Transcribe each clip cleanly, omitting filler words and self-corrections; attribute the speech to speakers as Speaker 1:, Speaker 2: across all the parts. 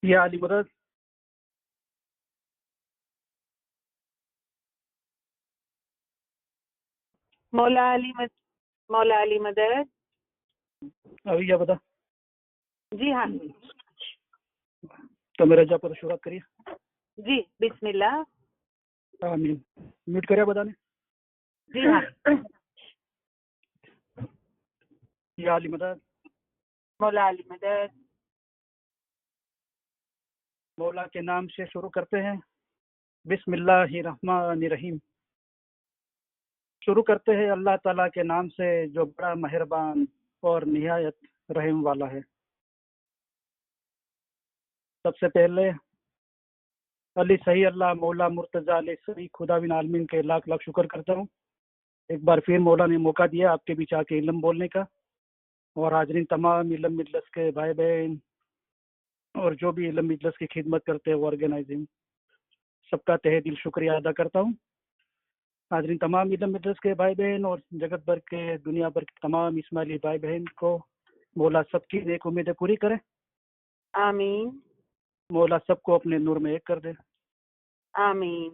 Speaker 1: या अली मदद।
Speaker 2: मौला अली मदद।
Speaker 1: अभी क्या बता।
Speaker 2: जी हाँ।
Speaker 1: तो मेरा जब पर शुरुआत करिए।
Speaker 2: जी बिस्मिल्लाह।
Speaker 1: आमीन। म्यूट करिए बताने।
Speaker 2: जी हाँ।
Speaker 1: या अली मदद।
Speaker 2: मौला अली मदद।
Speaker 1: मौला के नाम से शुरू करते हैं। बिस्मिल्लाहिर्रहमानिर्रहीम। शुरू करते हैं अल्लाह ताला के नाम से जो बड़ा मेहरबान और निहायत रहम वाला है। सबसे पहले अली सही अल्लाह मौला मुर्तज़ा अली सही खुदा बिन आलमीन के लाख लाख शुक्र करता हूँ। एक बार फिर मौला ने मौका दिया आपके बीच आके इल्म बोलने का। और हाजरीन तमाम इल्म मजलिस के भाई बहन और जो भी इल्म मजलिस की खिदमत करते हैं ऑर्गेनाइजिंग, सबका तहे दिल शुक्रिया अदा करता हूँ। हाजरीन तमाम इल्म मजलिस के भाई बहन और जगत भर के दुनिया भर के तमाम इस्माइली भाई बहन को मौला सबकी नेक उम्मीदें पूरी करे।
Speaker 2: आमीन।
Speaker 1: मौला सबको अपने नूर में एक कर दे।
Speaker 2: आमीन।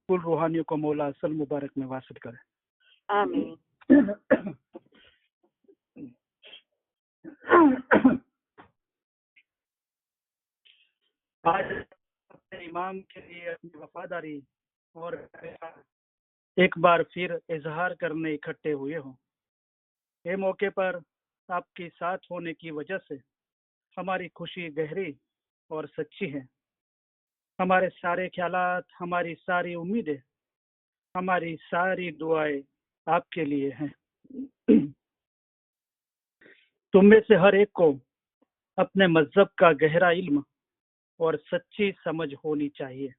Speaker 1: कुल रूहानियों को मौला असल मुबारक में वासिल करे।
Speaker 2: आमीन।
Speaker 1: आज अपने इमाम के लिए अपनी वफादारी और एक बार फिर इजहार करने इकट्ठे हुए हों। ये मौके पर आपके साथ होने की वजह से हमारी खुशी गहरी और सच्ची है। हमारे सारे ख्यालात, हमारी सारी उम्मीदें, हमारी सारी दुआएं आपके लिए हैं। तुम में से हर एक को अपने मजहब का गहरा इल्म और सच्ची समझ होनी चाहिए।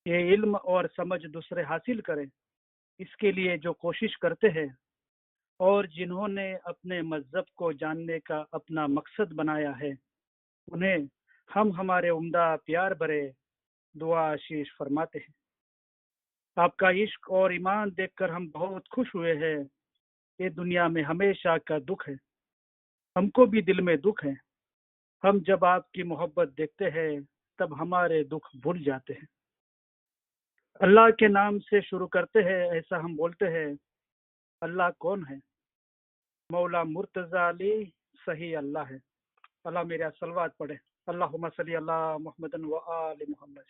Speaker 1: ये इल्म और समझ दूसरे हासिल करें, इसके लिए जो कोशिश करते हैं और जिन्होंने अपने मजहब को जानने का अपना मकसद बनाया है, उन्हें हम हमारे उम्दा प्यार भरे दुआ आशीष फरमाते हैं। आपका इश्क और ईमान देखकर हम बहुत खुश हुए हैं। ये दुनिया में हमेशा का दुख है, हमको भी दिल में दुख है। हम जब आपकी मोहब्बत देखते हैं तब हमारे दुख भूल जाते हैं। अल्लाह के नाम से शुरू करते हैं, ऐसा हम बोलते हैं। अल्लाह कौन है? मौला मुर्तज़ा अली सही अल्लाह है। अल्लाह मेरा सलवात पढ़े। अल्लाहुम्मा सल्ली अला मुहम्मदन व आलि मुहम्मद।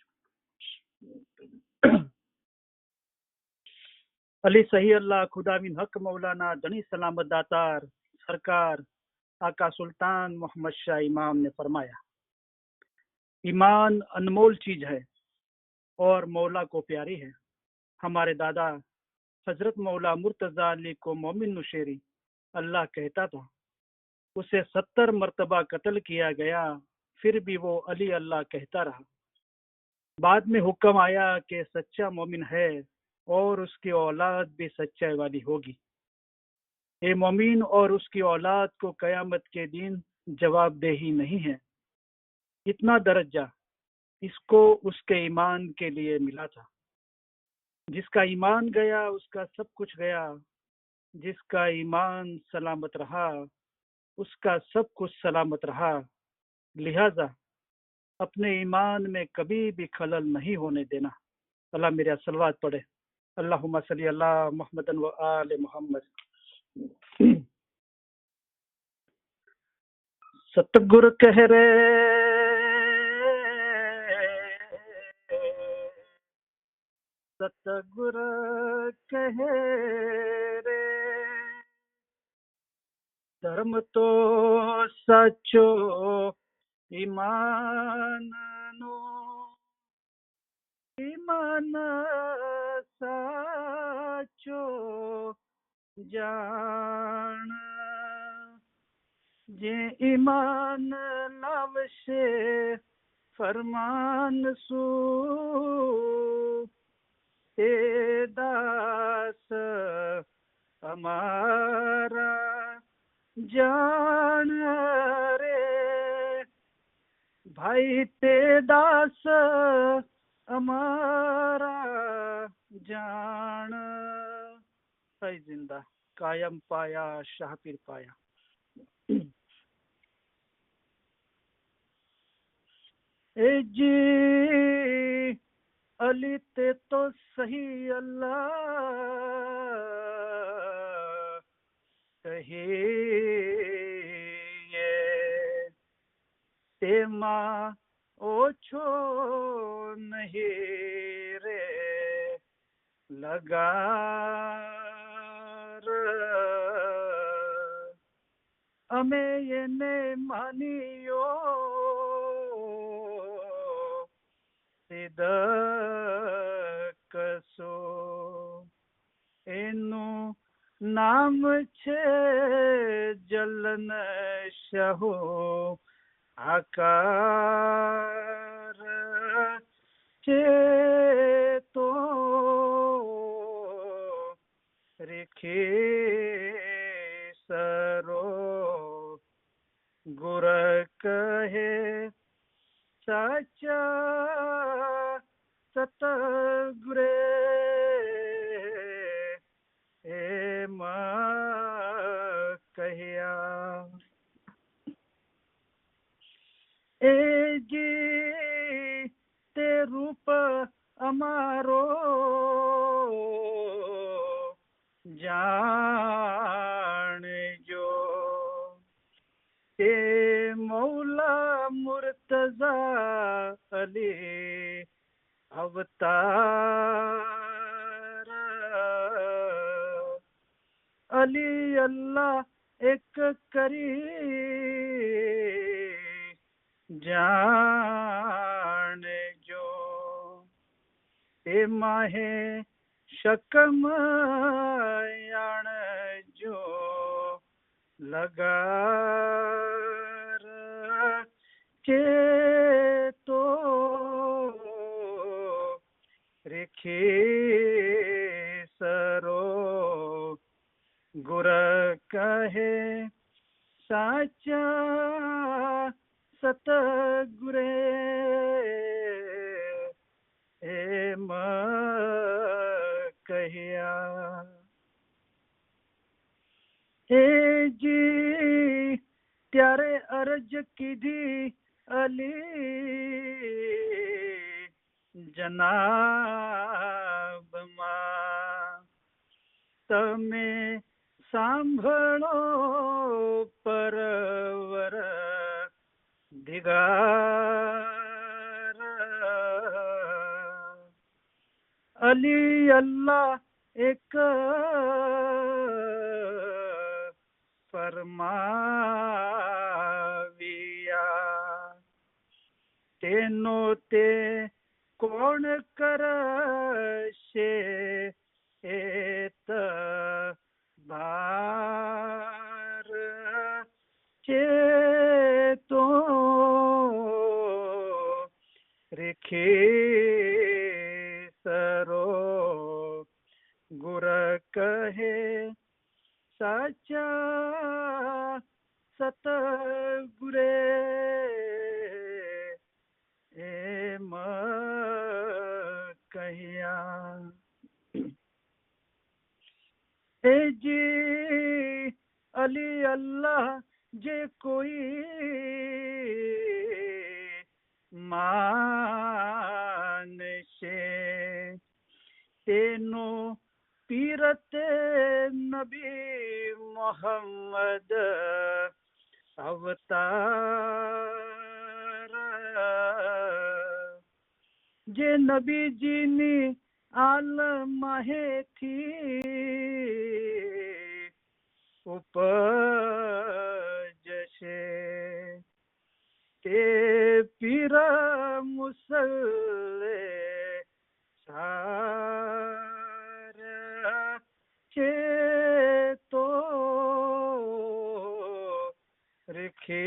Speaker 1: अली सही अल्लाह खुदा बिन हक मौलाना धनी सलामत दातार सरकार आका सुल्तान मोहम्मद शाह इमाम ने फरमाया, ईमान अनमोल चीज है और मौला को प्यारी है। हमारे दादा हजरत मौला मुर्तज़ा अली को मोमिन नुशेरी अल्लाह कहता था। उसे 70 मरतबा कत्ल किया गया, फिर भी वो अली अल्लाह कहता रहा। बाद में हुक्म आया कि सच्चा मोमिन है और उसकी औलाद भी सच्चाई वाली होगी। ये मोमिन और उसकी औलाद को कयामत के दिन जवाबदेही नहीं है। इतना दर्जा इसको उसके ईमान के लिए मिला था। जिसका ईमान गया उसका सब कुछ गया। जिसका ईमान सलामत रहा उसका सब कुछ सलामत रहा। लिहाजा अपने ईमान में कभी भी खलल नहीं होने देना। अल्लाह मेरा सलवात पढ़े। अल्लाहुम्मा सल्ली अला मुहम्मदन व आले मुहम्मद। सतगुरु कह रे सतगुरु कह रे धर्म तो सचो ईमान नो ईमान साचो जान जे ईमान लावशे फरमान सू ए दास हमारा जान रे भाई ते दास हमारा जान। सही जिंदा कायम पाया शाह पीर पाया। ए जी अली ते तो सही अल्लाह कहिए ते माँ ओछो नहीं रे लगार अमे येने मानियो કસો એનું નામ છે જલન શહો આકાર છે તો રેખે સરો ગુર કહે સાચા સતગુરે એમ કહ્યા એ જી તે રૂપ અમારો જાણજો તે મૌલા મુર્તઝા અલી अवतार अली अल्लाह एक करी जान जो ते माहे शकम याण जो लगार के तो रेखे सरो गुर कहे साचा सतगुरे एम कहया ए जी त्यारे अर्ज कीधी अली जनाब मां तमे सांभळो परवर दिगार अली अल्लाह एक फरमाविया तेनो ते कोण करशे एत भार के तो रेखे सरो गुर कहे साचा सतगुरे एम कहया ए जी अली अल्लाह जे कोई मानशे तेनो पीरते नबी मोहम्मद अवतार जे नबी जी नी आलमाहे थी उपजशे ते पीर मुसल्ले सार के तो रेखे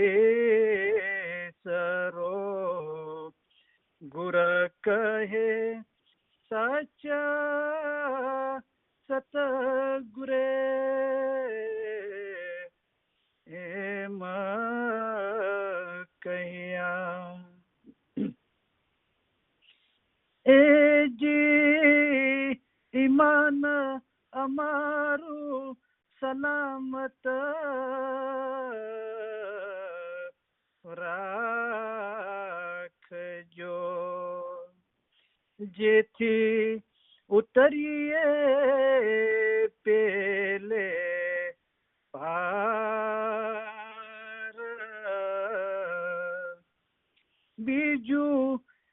Speaker 1: सरो गुर कहे साचा सतगुरे एम कहया ए जी ईमान अमारू सलामत राख जो जेथी उतरिए पेले पार बीजू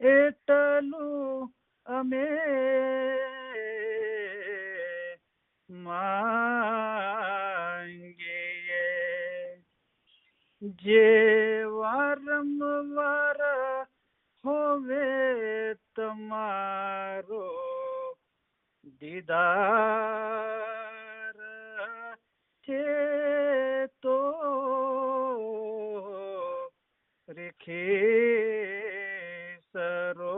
Speaker 1: एटलू अमे मांगिए जे वारंवार होवे तमारो दीदार थे तो रेखे सरो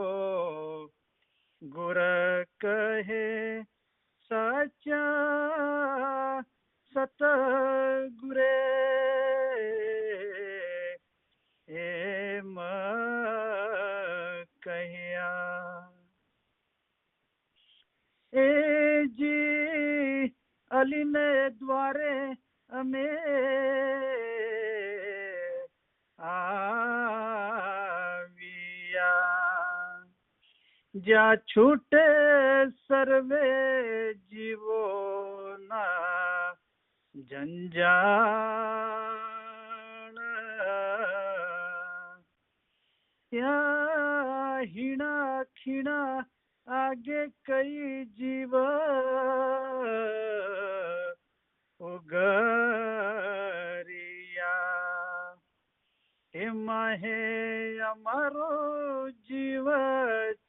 Speaker 1: गुर कहे सच्चा सतगुरे एम कहिया ए जी अली ने द्वारे हमें आविया जा छूटे सर्वे जीवो ना जंजान या हिणा खिणा आगे कई जीव उगरिया एमा है अमारो जीव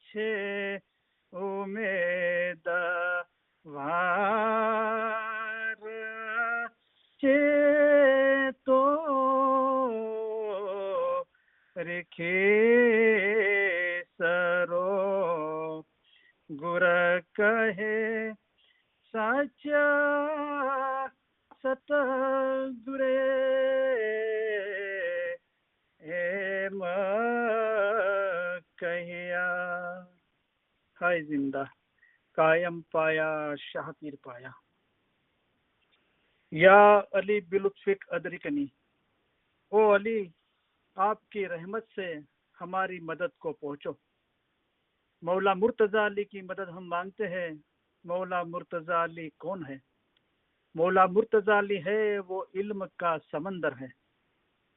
Speaker 1: छे उमेद वार छे तो रेखे सरो गुर कहे साचा सतगुरे एम कहिया हाय जिंदा कायम पाया शाह पीर पाया या अली बिलुत्फिक अदरिकनी ओ अली आपकी रहमत से हमारी मदद को पहुंचो मौला मुर्तजा अली की मदद हम मांगते हैं मौला मुर्तजा अली कौन है मौला मुर्तजा अली है वो इल्म का समंदर है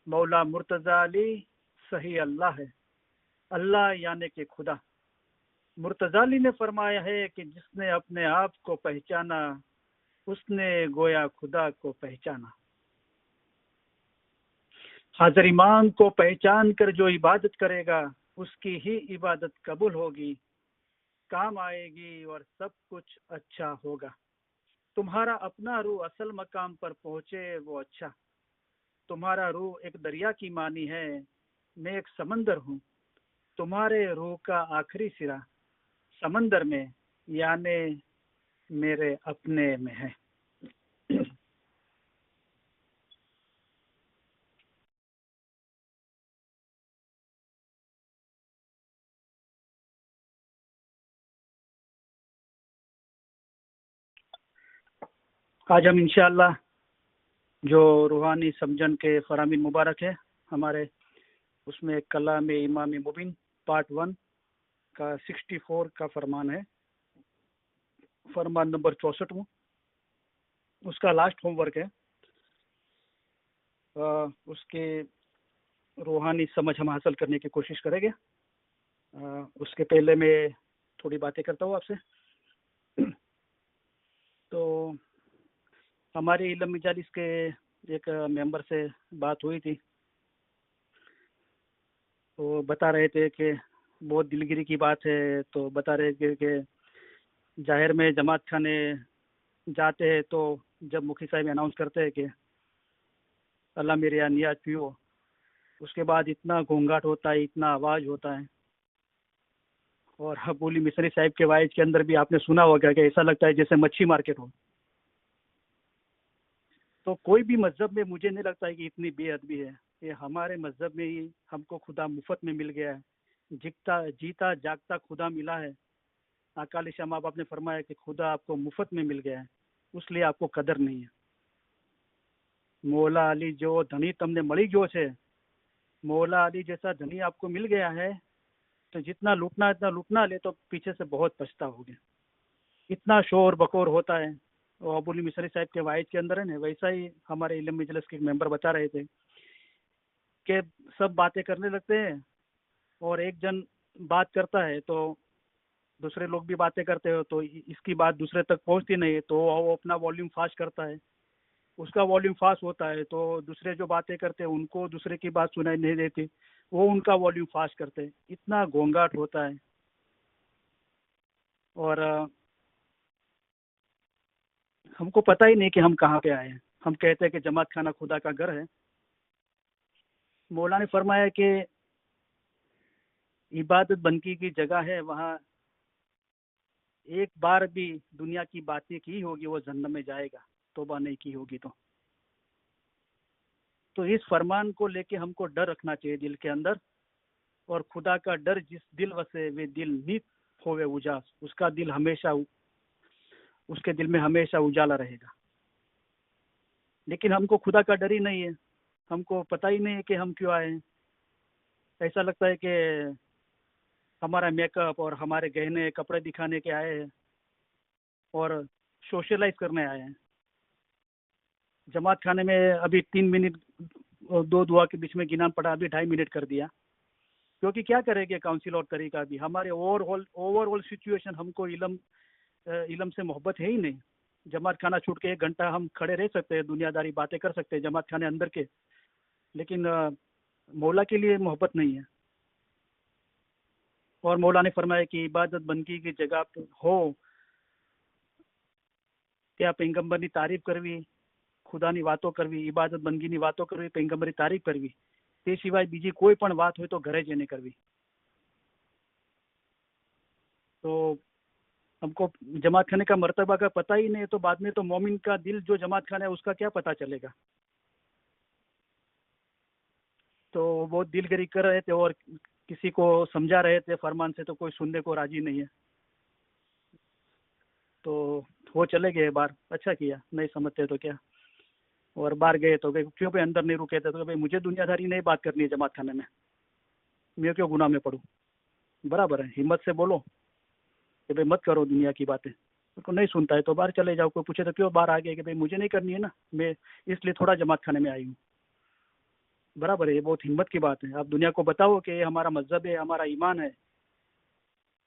Speaker 1: मौला मुर्तजा अली सही अल्लाह है अल्लाह यानी कि खुदा मुर्तजा अली ने फरमाया है कि जिसने अपने आप को पहचाना उसने गोया खुदा को पहचाना हाजिर इमाम को पहचान कर जो इबादत करेगा उसकी ही इबादत कबूल होगी काम आएगी और सब कुछ अच्छा होगा तुम्हारा अपना रूह असल मकाम पर पहुंचे वो अच्छा तुम्हारा रूह एक दरिया की मानी है मैं एक समंदर हूँ तुम्हारे रूह का आखिरी सिरा समंदर में यानी मेरे अपने में है आज हम इंशाअल्लाह जो रूहानी समझन के फरामीन मुबारक है हमारे उसमें कलाम इमाम मुबिन पार्ट 1 का 64 का फरमान है फरमान नंबर 64 उसका लास्ट होमवर्क है उसके रूहानी समझ हम हासिल करने की कोशिश करेंगे उसके पहले मैं थोड़ी बातें करता हूँ आपसे तो हमारे इल्म मजालिस के एक मेंबर से बात हुई थी तो बता रहे थे कि बहुत दिलगिरी की बात है तो बता रहे थे कि जाहिर में जमात खाने जाते हैं तो जब मुखी साहब अनाउंस करते हैं कि अल्लाह मेरे यहाँ नियाज पियो उसके बाद इतना घोंघाट होता है इतना आवाज़ होता है और हबूली मिसरी साहब के वाइज के अंदर भी आपने सुना होगा कि ऐसा लगता है जैसे मच्छी मार्केट हो तो कोई भी मजहब में मुझे नहीं लगता है कि इतनी बेअदबी है ये हमारे मजहब में ही हमको खुदा मुफ्त में मिल गया है जीता जागता खुदा मिला है अकाली शमा बाप ने फरमाया कि खुदा आपको मुफ्त में मिल गया है इसलिए आपको कदर नहीं है मौला अली जो धनी तमने मળી ગયો છે मौला अली जैसा धनी आपको मिल गया है तो जितना लूटना इतना लूटना ले, तो पीछे से बहुत पछताओगे। इतना शोर बकोर होता है। वो अबुल मिसरी साहब के वाइज के अंदर है ना, वैसा ही हमारे इल्म मजलिस के मेंबर बता रहे थे कि सब बातें करने लगते हैं, और एक जन बात करता है तो दूसरे लोग भी बातें करते हो, तो इसकी बात दूसरे तक पहुंचती नहीं है, तो वो अपना वॉल्यूम फास्ट करता है। उसका वॉल्यूम फास्ट होता है तो दूसरे जो बातें करते हैं उनको दूसरे की बात सुनाई नहीं देती, वो उनका वॉल्यूम फास्ट करते हैं। इतना गोंगाट होता है। और हमको पता ही नहीं कि हम कहाँ पे आए हैं। हम कहते हैं कि जमात खाना खुदा का घर है। मौला ने फरमाया कि इबादत बंदगी की जगह है, वहाँ एक बार भी दुनिया की बातें की होगी वो जन्नत में जाएगा, तौबा नहीं की होगी तो इस फरमान को लेके हमको डर रखना चाहिए दिल के अंदर। और खुदा का डर जिस दिल वसे वे दिल नीत होवे उजास, उसका दिल हमेशा, उसके दिल में हमेशा उजाला रहेगा। लेकिन हमको खुदा का डर ही नहीं है। हमको पता ही नहीं है कि हम क्यों आए हैं। ऐसा लगता है कि हमारा मेकअप और हमारे गहने कपड़े दिखाने के आए हैं और सोशलाइज करने आए हैं। जमात खाने में अभी 3 मिनट और 2 दुआ के बीच में गिना पड़ा, अभी 2.5 मिनट कर दिया। क्योंकि क्या करेंगे काउंसिल और तरीका भी, हमारे ओवरऑल सिचुएशन, हमको इलम से मोहब्बत है ही नहीं। जमात खाना छूट के 1 घंटा हम खड़े रह सकते हैं, दुनियादारी बातें कर सकते हैं जमात खाने अंदर के, लेकिन मौला के लिए मोहब्बत नहीं है। और मौला ने फरमाया कि इबादत बंदगी की जगह हो त्या पैगंबरनी तारीफ करवी, खुदानी वातो करवी, इबादत बंदगीनी वातो करवी, पैगंबरी तारीफ करवी, તે સિવાય બીજી કોઈ પણ વાત હોય તો ઘરે જઈને કરવી। तो हमको जमात खाने का मर्तबा का पता ही नहीं है, तो बाद में तो मोमिन का दिल जो जमात खाना है उसका क्या पता चलेगा। तो वो दिलगिरी कर रहे थे और किसी को समझा रहे थे फरमान से, तो कोई सुनने को राजी नहीं है। तो वो चले गए बाहर। अच्छा किया, नहीं समझते तो क्या। और बाहर गए तो क्यों भाई अंदर नहीं रुके थे, तो भाई मुझे दुनियादारी नहीं बात करनी है जमात खाने में, मैं क्यों गुनाह में पढ़ूँ। बराबर है, हिम्मत से बोलो कि भाई मत करो दुनिया की बातें। उनको नहीं सुनता है तो बाहर चले जाओ। कोई पूछे तो क्यों बाहर आ गए, कि भाई मुझे नहीं करनी है ना, मैं इसलिए थोड़ा जमात खाने में आई हूँ। बराबर है, ये बहुत हिम्मत की बात है। आप दुनिया को बताओ कि ये हमारा मजहब है, हमारा ईमान है।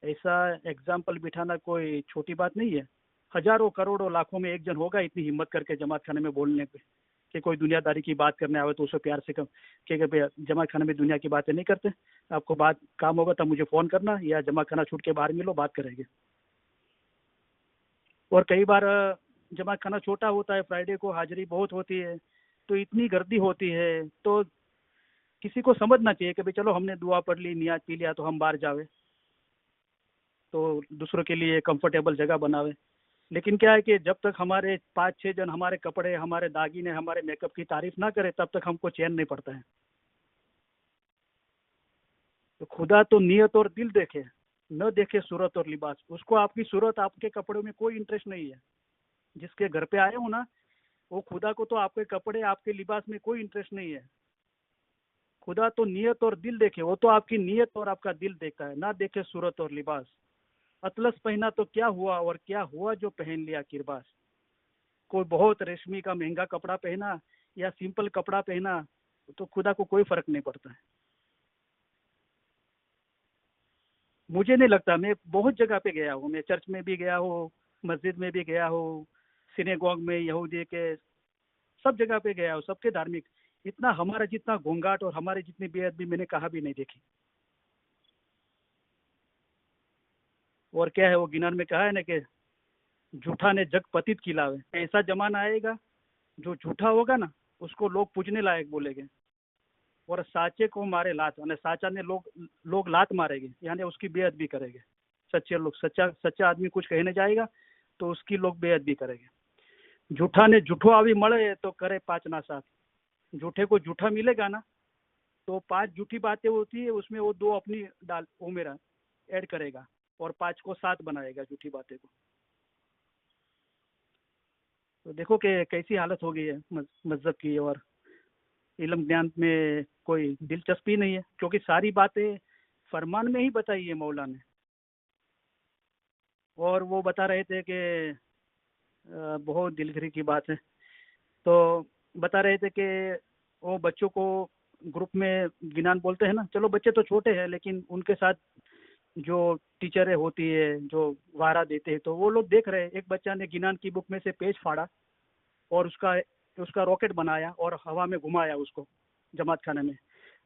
Speaker 1: ऐसा एग्जाम्पल बिठाना कोई छोटी बात नहीं है। हजारों करोड़ों लाखों में एक जन होगा इतनी हिम्मत करके जमात खाने में बोलने पे, कि कोई दुनियादारी की बात करने आवे तो उसे प्यार से कम कि भाई जमात खाने में दुनिया की बातें नहीं करते, आपको बात काम होगा तब मुझे फ़ोन करना, या जमात खाना छूट के बाहर मिलो, बात करेंगे। और कई बार जमात खाना छोटा होता है, फ्राइडे को हाजिरी बहुत होती है, तो इतनी गर्दी होती है, तो किसी को समझना चाहिए कि भाई चलो हमने दुआ पढ़ ली, नियाज पी लिया, तो हम बाहर जावे, तो दूसरों के लिए कंफर्टेबल जगह बनावे। लेकिन क्या है कि जब तक हमारे 5-6 जन हमारे कपड़े, हमारे दागीने, हमारे मेकअप की तारीफ ना करे, तब तक हमको चैन नहीं पड़ता है। तो खुदा तो नियत और दिल देखे, न देखे सूरत और लिबास। उसको आपकी सूरत, आपके कपड़ों में कोई इंटरेस्ट नहीं है। जिसके घर पे आए हो ना, वो खुदा को तो आपके कपड़े, आपके लिबास में कोई इंटरेस्ट नहीं है। खुदा तो नियत और दिल देखे, वो तो आपकी नियत और आपका दिल देखता है, ना देखे सूरत और लिबास। अतलस पहना तो क्या हुआ, और क्या हुआ जो पहन लिया किरबास। कोई बहुत रेशमी का महंगा कपड़ा पहना या सिंपल कपड़ा पहना, तो खुदा को कोई फर्क नहीं पड़ता है। मुझे नहीं लगता, मैं बहुत जगह पे गया हूँ, मैं चर्च में भी गया हूँ, मस्जिद में भी गया हूँ, सिनेगॉग में, यहूदी के सब जगह पे गया हूँ, सबके धार्मिक। इतना हमारा जितना घोंघाट और हमारी जितनी बेअदबी मैंने कहा भी नहीं देखी। और क्या है वो गिनान में कहा है ना कि झूठा ने जग पतित खिलावे। ऐसा जमाना आएगा जो झूठा होगा ना, उसको लोग पूजने लायक बोलेंगे, और साचे को मारे लात, यानी साचा ने लोग लात मारेंगे, यानी उसकी बेअदबी करेंगे। सच्चे लोग, सच्चा आदमी कुछ कहने जाएगा तो उसकी लोग बेअदबी करेंगे। झूठा ने झूठो आवी मळे तो करे 5 ना 7। झूठे को झूठा मिलेगा ना, तो 5 झूठी बातें होती है, उसमें वो 2 अपनी डाल वो मेरा ऐड करेगा, और 5 को 7 बनाएगा झूठी बातें को। तो देखो कि कैसी हालत हो गई है मजहब की, और इल्म ज्ञान में कोई दिलचस्पी नहीं है, क्योंकि सारी बातें फरमान में ही बताई है मौला ने। और वो बता रहे थे कि बहुत दिलगिरी की बात है। तो बता रहे थे कि वो बच्चों को ग्रुप में गिनान बोलते हैं ना, चलो बच्चे तो छोटे हैं लेकिन उनके साथ जो टीचरें होती है जो वारा देते हैं, तो वो लोग देख रहे हैं। एक बच्चा ने गिनान की बुक में से पेज फाड़ा और उसका उसका रॉकेट बनाया और हवा में घुमाया उसको जमात खाने में।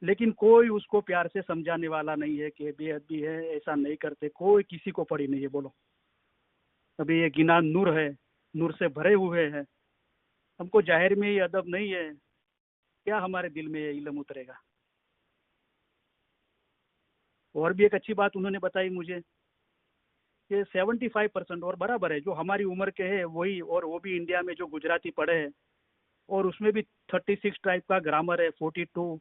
Speaker 1: लेकिन कोई उसको प्यार से समझाने वाला नहीं है कि बेअदबी है, ऐसा नहीं करते। कोई किसी को पड़ी नहीं है। बोलो, अभी ये गिनान नूर है, नूर से भरे हुए हैं। हमको जाहिर में ये अदब नहीं है, क्या हमारे दिल में ये इल्म उतरेगा। और भी एक अच्छी बात उन्होंने बताई मुझे कि 75% और बराबर है जो हमारी उम्र के हैं वही, और वो भी इंडिया में जो गुजराती पढ़े हैं, और उसमें भी 36 टाइप का ग्रामर है, 42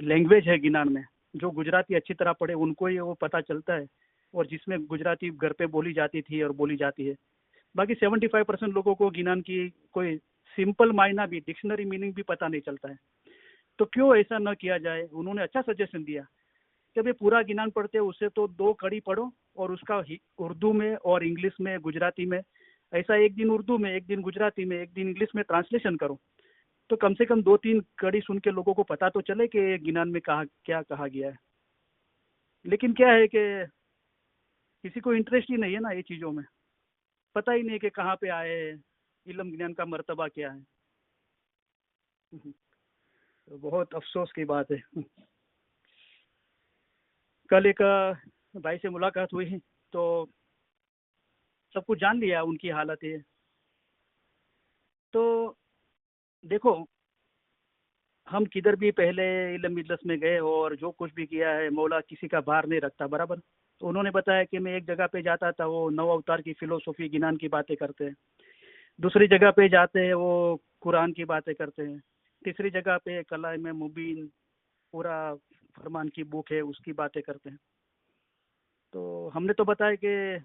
Speaker 1: लैंग्वेज है गिनान में। जो गुजराती अच्छी तरह पढ़े उनको ही वो पता चलता है, और जिसमें गुजराती घर पे बोली जाती थी और बोली जाती है। बाकी 75% लोगों को गिनान की कोई सिंपल मायना भी, डिक्शनरी मीनिंग भी पता नहीं चलता है। तो क्यों ऐसा न किया जाए। उन्होंने अच्छा सजेशन दिया कि भाई पूरा गिनान पढ़ते हो उससे तो 2 कड़ी पढ़ो, और उसका उर्दू में और इंग्लिश में गुजराती में, ऐसा एक दिन उर्दू में, एक दिन गुजराती में, एक दिन इंग्लिश में ट्रांसलेशन करो। तो कम से कम 2-3 कड़ी सुन के लोगों को पता तो चले कि गिनान में कहा क्या कहा गया है। लेकिन क्या है कि किसी को इंटरेस्ट ही नहीं है ना ये चीज़ों में, पता ही नहीं कि कहाँ पे आए हैं, इल्म ज्ञान का मर्तबा क्या है। तो बहुत अफसोस की बात है। कल एक भाई से मुलाकात हुई तो सब कुछ जान लिया उनकी हालत है। तो देखो, हम किधर भी पहले इल्म इजलस में गए और जो कुछ भी किया है, मौला किसी का भार नहीं रखता, बराबर। तो उन्होंने बताया कि मैं एक जगह पे जाता था, वो नौ अवतार की फिलोसफी गिनान की बातें करते हैं। दूसरी जगह पे जाते हैं वो कुरान की बातें करते हैं। तीसरी जगह पे कलाम में मुबीन, पूरा फरमान की बुक है, उसकी बातें करते हैं। तो हमने तो बताया कि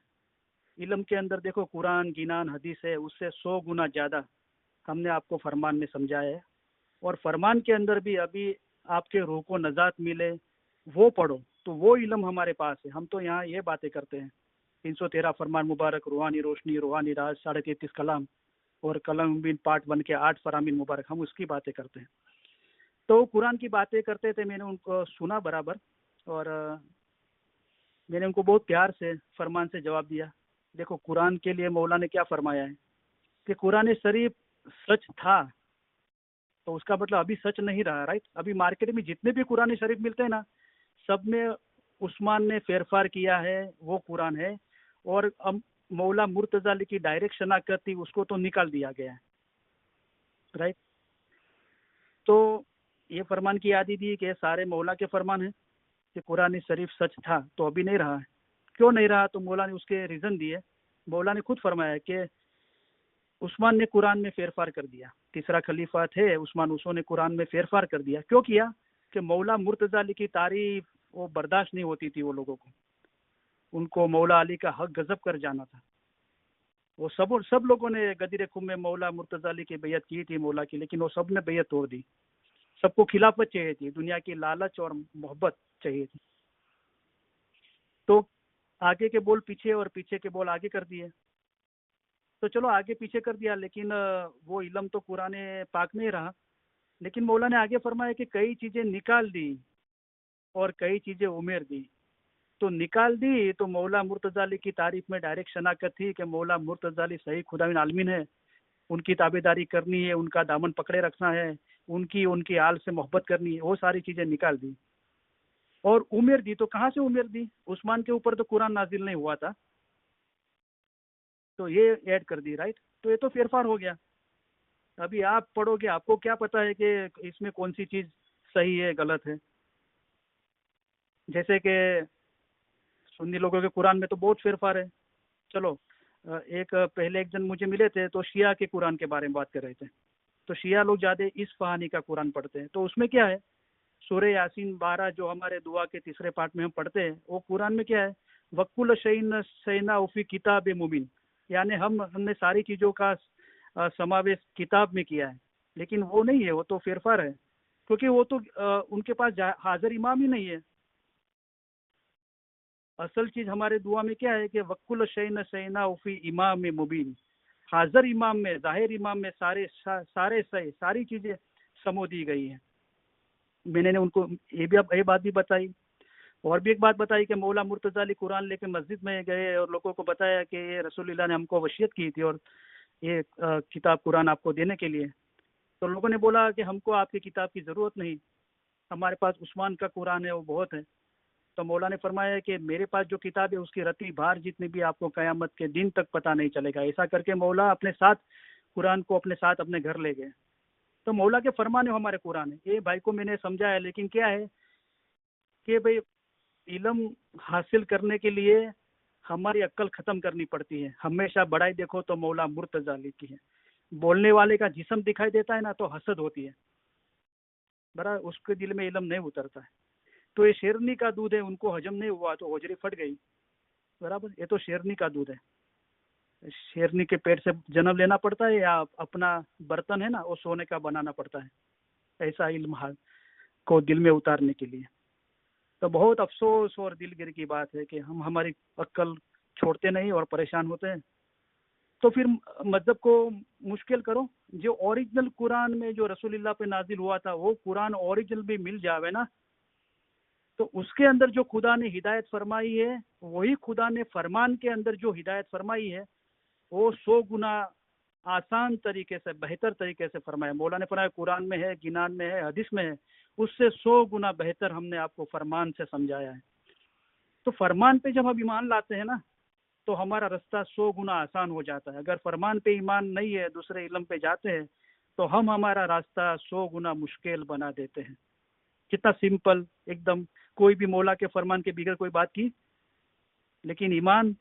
Speaker 1: इल्म के अंदर देखो, कुरान गिनान हदीस है, उससे 100 गुना ज़्यादा हमने आपको फरमान में समझाया है। और फरमान के अंदर भी अभी आपके रूह को नजात मिले वो पढ़ो, तो वो इल्म हमारे पास है। हम तो यहाँ ये बातें करते हैं, 313 फरमान मुबारक, रूहानी रोशनी, रूहानी राज, 33.5 कलाम, और कलम बिन पार्ट 1 के 8 फरामीन मुबारक, हम उसकी बातें करते हैं। तो कुरान की बातें करते थे, मैंने उनको सुना बराबर, और मैंने उनको बहुत प्यार से फरमान से जवाब दिया। देखो, कुरान के लिए मौला ने क्या फरमाया है कि कुरान शरीफ सच था, तो उसका मतलब अभी सच नहीं रहा, राइट। अभी मार्केट में जितने भी कुरान शरीफ मिलते हैं ना, सब में उस्मान ने फेरफार किया है, वो कुरान है। और अब मौला मुर्तजा अली की डायरेक्ट शनाख्त थी, उसको तो निकाल दिया गया है, राइट। तो ये फरमान की यादी दी कि सारे मौला के फरमान है कि कुरान शरीफ सच था, तो अभी नहीं रहा है। क्यों नहीं रहा, तो मौला ने उसके रीज़न दिए। मौला ने खुद फरमाया कि उस्मान ने कुरान में फेरफार कर दिया। तीसरा खलीफा थे उस्मान, उसने कुरान में फेरफार कर दिया। क्यों किया कि मौला मुर्तजा अली की तारीफ वो बर्दाश्त नहीं होती थी वो लोगों को। उनको मौला अली का हक गजब कर जाना था। वो सब लोगों ने गदीर खुम में मौला मुर्तजा अली की बैयत की थी मौला की, लेकिन वो सब ने बैयत तोड़ दी। सबको खिलाफत चाहिए थी, दुनिया की लालच और मोहब्बत चाहिए थी। तो आगे के बोल पीछे और पीछे के बोल आगे कर दिए। तो चलो आगे पीछे कर दिया, लेकिन वो इल्म तो कुरान पाक में ही रहा। लेकिन मौला ने आगे फरमाया कि कई चीज़ें निकाल दी और कई चीज़ें उमेर दी। तो निकाल दी तो मौला मुर्तजा अली की तारीफ में डायरेक्ट शनाख्त थी कि मौला मुर्तजा अली सही खुदाविन आलमीन है, उनकी ताबेदारी करनी है, उनका दामन पकड़े रखना है, उनकी उनकी आल से मोहब्बत करनी है, वो सारी चीज़ें निकाल दी। और उमेर दी, तो कहाँ से उमेर दी, उस्मान के ऊपर तो कुरान नाजिल नहीं हुआ था, तो ये ऐड कर दी, राइट। तो ये तो फेरफार हो गया। अभी आप पढ़ोगे, आपको क्या पता है कि इसमें कौन सी चीज़ सही है गलत है। जैसे कि सुन्नी लोगों के कुरान में तो बहुत फेरफार है। चलो, पहले एक जन मुझे मिले थे, तो शिया के कुरान के बारे में बात कर रहे थे। तो शिया लोग ज़्यादा इस फहानी का कुरान पढ़ते हैं। तो उसमें क्या है, सूरह यासीन 12 जो हमारे दुआ के तीसरे पार्ट में हम पढ़ते हैं, वो कुरान में क्या है, वक्कुल शैन सैना उफी किताब मुबिन, यानी हमने सारी चीज़ों का समावेश किताब में किया है। लेकिन वो नहीं है, वो तो फेरफार है, क्योंकि वो तो उनके पास हाजिर इमाम ही नहीं है। असल चीज हमारे दुआ में क्या है कि वक्कुल शैन शैना उफी इमाम में मुबीन, हाजिर इमाम में, जाहिर इमाम में सारे सही सारी चीजें समो दी गई हैं। मैंने उनको ये बात भी बताई, और भी एक बात बताई कि मौला मुर्तज़ा अली कुरान लेके मस्जिद में गए और लोगों को बताया कि ये रसूलुल्लाह ने हमको वसीयत की थी और ये किताब कुरान आपको देने के लिए। तो लोगों ने बोला कि हमको आपकी किताब की ज़रूरत नहीं, हमारे पास उस्मान का कुरान है, वो बहुत है। तो मौला ने फरमाया कि मेरे पास जो किताब है उसकी रत्ती भार जितनी भी आपको क़यामत के दिन तक पता नहीं चलेगा। ऐसा करके मौला अपने साथ कुरान को अपने साथ अपने घर ले गए। तो मौला के फरमाने हमारे कुरान है। ये भाई को मैंने समझाया, लेकिन क्या है कि भाई इल्म हासिल करने के लिए हमारी अक्ल ख़त्म करनी पड़ती है। हमेशा बड़ाई देखो तो मौला मुर्तज़ा अली की है। बोलने वाले का जिस्म दिखाई देता है ना तो हसद होती है, बड़ा उसके दिल में इल्म नहीं उतरता है। तो ये शेरनी का दूध है, उनको हजम नहीं हुआ तो होजरी फट गई, बराबर। ये तो शेरनी का दूध है, शेरनी के पेट से जन्म लेना पड़ता है या अपना बर्तन है ना वो सोने का बनाना पड़ता है, ऐसा इल्म को दिल में उतारने के लिए। तो बहुत अफसोस और दिलगिरी की बात है कि हम हमारी अक्ल छोड़ते नहीं और परेशान होते हैं। तो फिर मजहब को मुश्किल करो, जो ओरिजिनल कुरान में जो रसूलुल्लाह पे नाजिल हुआ था वो कुरान ओरिजिनल भी मिल जावे ना, तो उसके अंदर जो खुदा ने हिदायत फरमाई है वही खुदा ने फरमान के अंदर जो हिदायत फरमाई है वो 100 गुना आसान तरीके से, बेहतर तरीके से फरमाया। मौला ने फरमाया कुरान में है, गिनान में है, हदीस में है, उससे 100 गुना बेहतर हमने आपको फरमान से समझाया है। तो फरमान पे जब हम ईमान लाते हैं ना तो हमारा रास्ता 100 गुना आसान हो जाता है। अगर फरमान पे ईमान नहीं है, दूसरे इल्म पे जाते हैं तो हम हमारा रास्ता 100 गुना मुश्किल बना देते हैं। कितना सिंपल एकदम, कोई भी मौला के फरमान के बगैर कोई बात की, लेकिन ईमान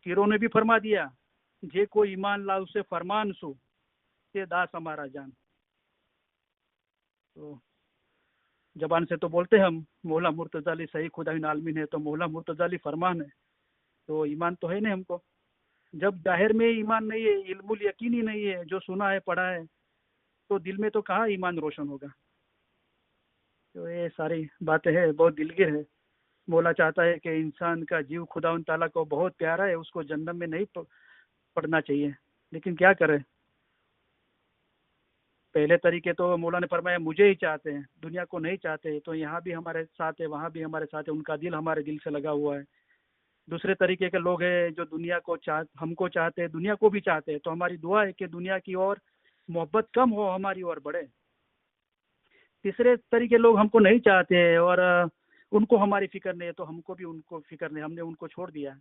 Speaker 1: पीरों ने भी फरमा दिया, जे कोई ईमान ला उसे फरमान सु ये दास हमारा जान। तो जबान से तो बोलते हैं हम मौला मुर्तज़ा अली सही खुदा आलमीन है, तो मौला मुर्तज़ा अली फरमान है, तो ईमान तो है नहीं हमको। जब जाहिर में ईमान नहीं है, इल्मुल यकीन ही नहीं है, जो सुना है पढ़ा है, तो दिल में तो कहाँ ईमान रोशन होगा। तो ये सारी बातें हैं, बहुत दिलगिर है। मौला चाहता है कि इंसान का जीव खुदा ताला को बहुत प्यारा है, उसको जन्नत में नहीं पढ़ना चाहिए, लेकिन क्या करें। पहले तरीके तो मौला ने फरमाया मुझे ही चाहते हैं, दुनिया को नहीं चाहते, तो यहाँ भी हमारे साथ है, वहाँ भी हमारे साथ है, उनका दिल हमारे दिल से लगा हुआ है। दूसरे तरीके के लोग हैं जो दुनिया को हमको चाहते हैं, दुनिया को भी चाहते हैं, तो हमारी दुआ है कि दुनिया की ओर मोहब्बत कम हो, हमारी ओर बढ़े। तीसरे तरीके लोग हमको नहीं चाहते हैं और उनको हमारी फिक्र नहीं है, तो हमको भी उनको फिक्र नहीं, हमने उनको छोड़ दिया है।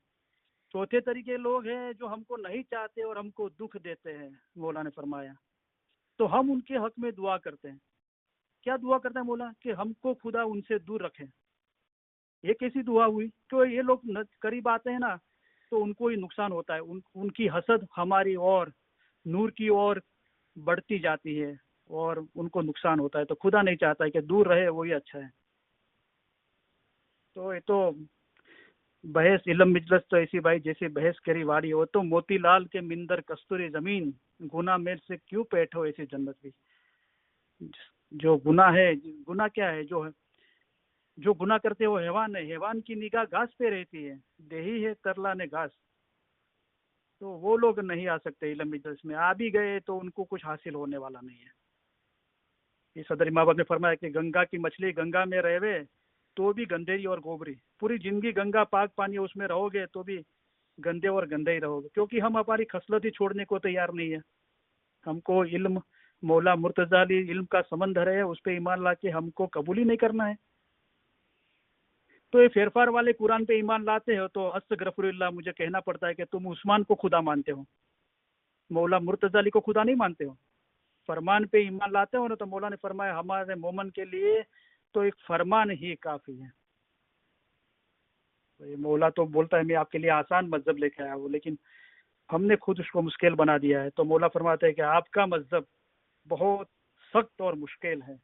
Speaker 1: चौथे तरीके लोग हैं जो हमको नहीं चाहते और हमको दुख देते हैं, मौला ने फरमाया, तो हम उनके हक में दुआ करते हैं। क्या दुआ करता है मौला कि हमको खुदा उनसे दूर रखे। ये कैसी दुआ हुई? तो ये लोग करीब आते हैं ना तो उनको ही नुकसान होता है, उनकी हसद हमारी और नूर की ओर बढ़ती जाती है और उनको नुकसान होता है। तो खुदा नहीं चाहता है कि दूर रहे, वही अच्छा है। तो ये तो बहस इलम मिजलस तो ऐसी भाई जैसे बहस करी वारी हो, तो मोतीलाल के मिंदर कस्तूरी जमीन, गुना मेल से क्यों बैठो ऐसी जन्नत भी। जो गुना है, गुना क्या है, जो गुना करते हो हैवान है, हैवान की निगाह घास पे रहती है, देही है तरला ने घास। तो वो लोग नहीं आ सकते इलम मिजलस में, आ भी गए तो उनको कुछ हासिल होने वाला नहीं है। ये सदर इमाम ने फरमाया कि गंगा की मछली गंगा में रहवे तो भी गंदेरी और गोबरी, पूरी जिंदगी गंगा पाक पानी उसमें रहोगे तो भी गंदे और गंदे ही रहोगे, क्योंकि हम हमारी खसलत ही छोड़ने को तैयार नहीं है। हमको इल्म मौला मुर्तज़ा अली इल्म का समंदर है, उस पर ईमान ला के हमको कबूल ही नहीं करना है। तो ये फेरफार वाले कुरान पे ईमान लाते हो तो अस्तगफिरुल्लाह मुझे कहना पड़ता है कि तुम उस्मान को खुदा मानते हो, मौला मुर्तज़ा अली को खुदा नहीं मानते हो। फरमान पे ईमान लाते हो ना, तो मौला ने फरमाया हमारे मोमन के लिए तो एक फरमान ही काफ़ी है। तो ये मौला तो बोलता है मैं आपके लिए आसान मजहब लेके आया हूँ, लेकिन हमने खुद उसको मुश्किल बना दिया है। तो मौला फरमाते हैं कि आपका मजहब बहुत सख्त और मुश्किल है,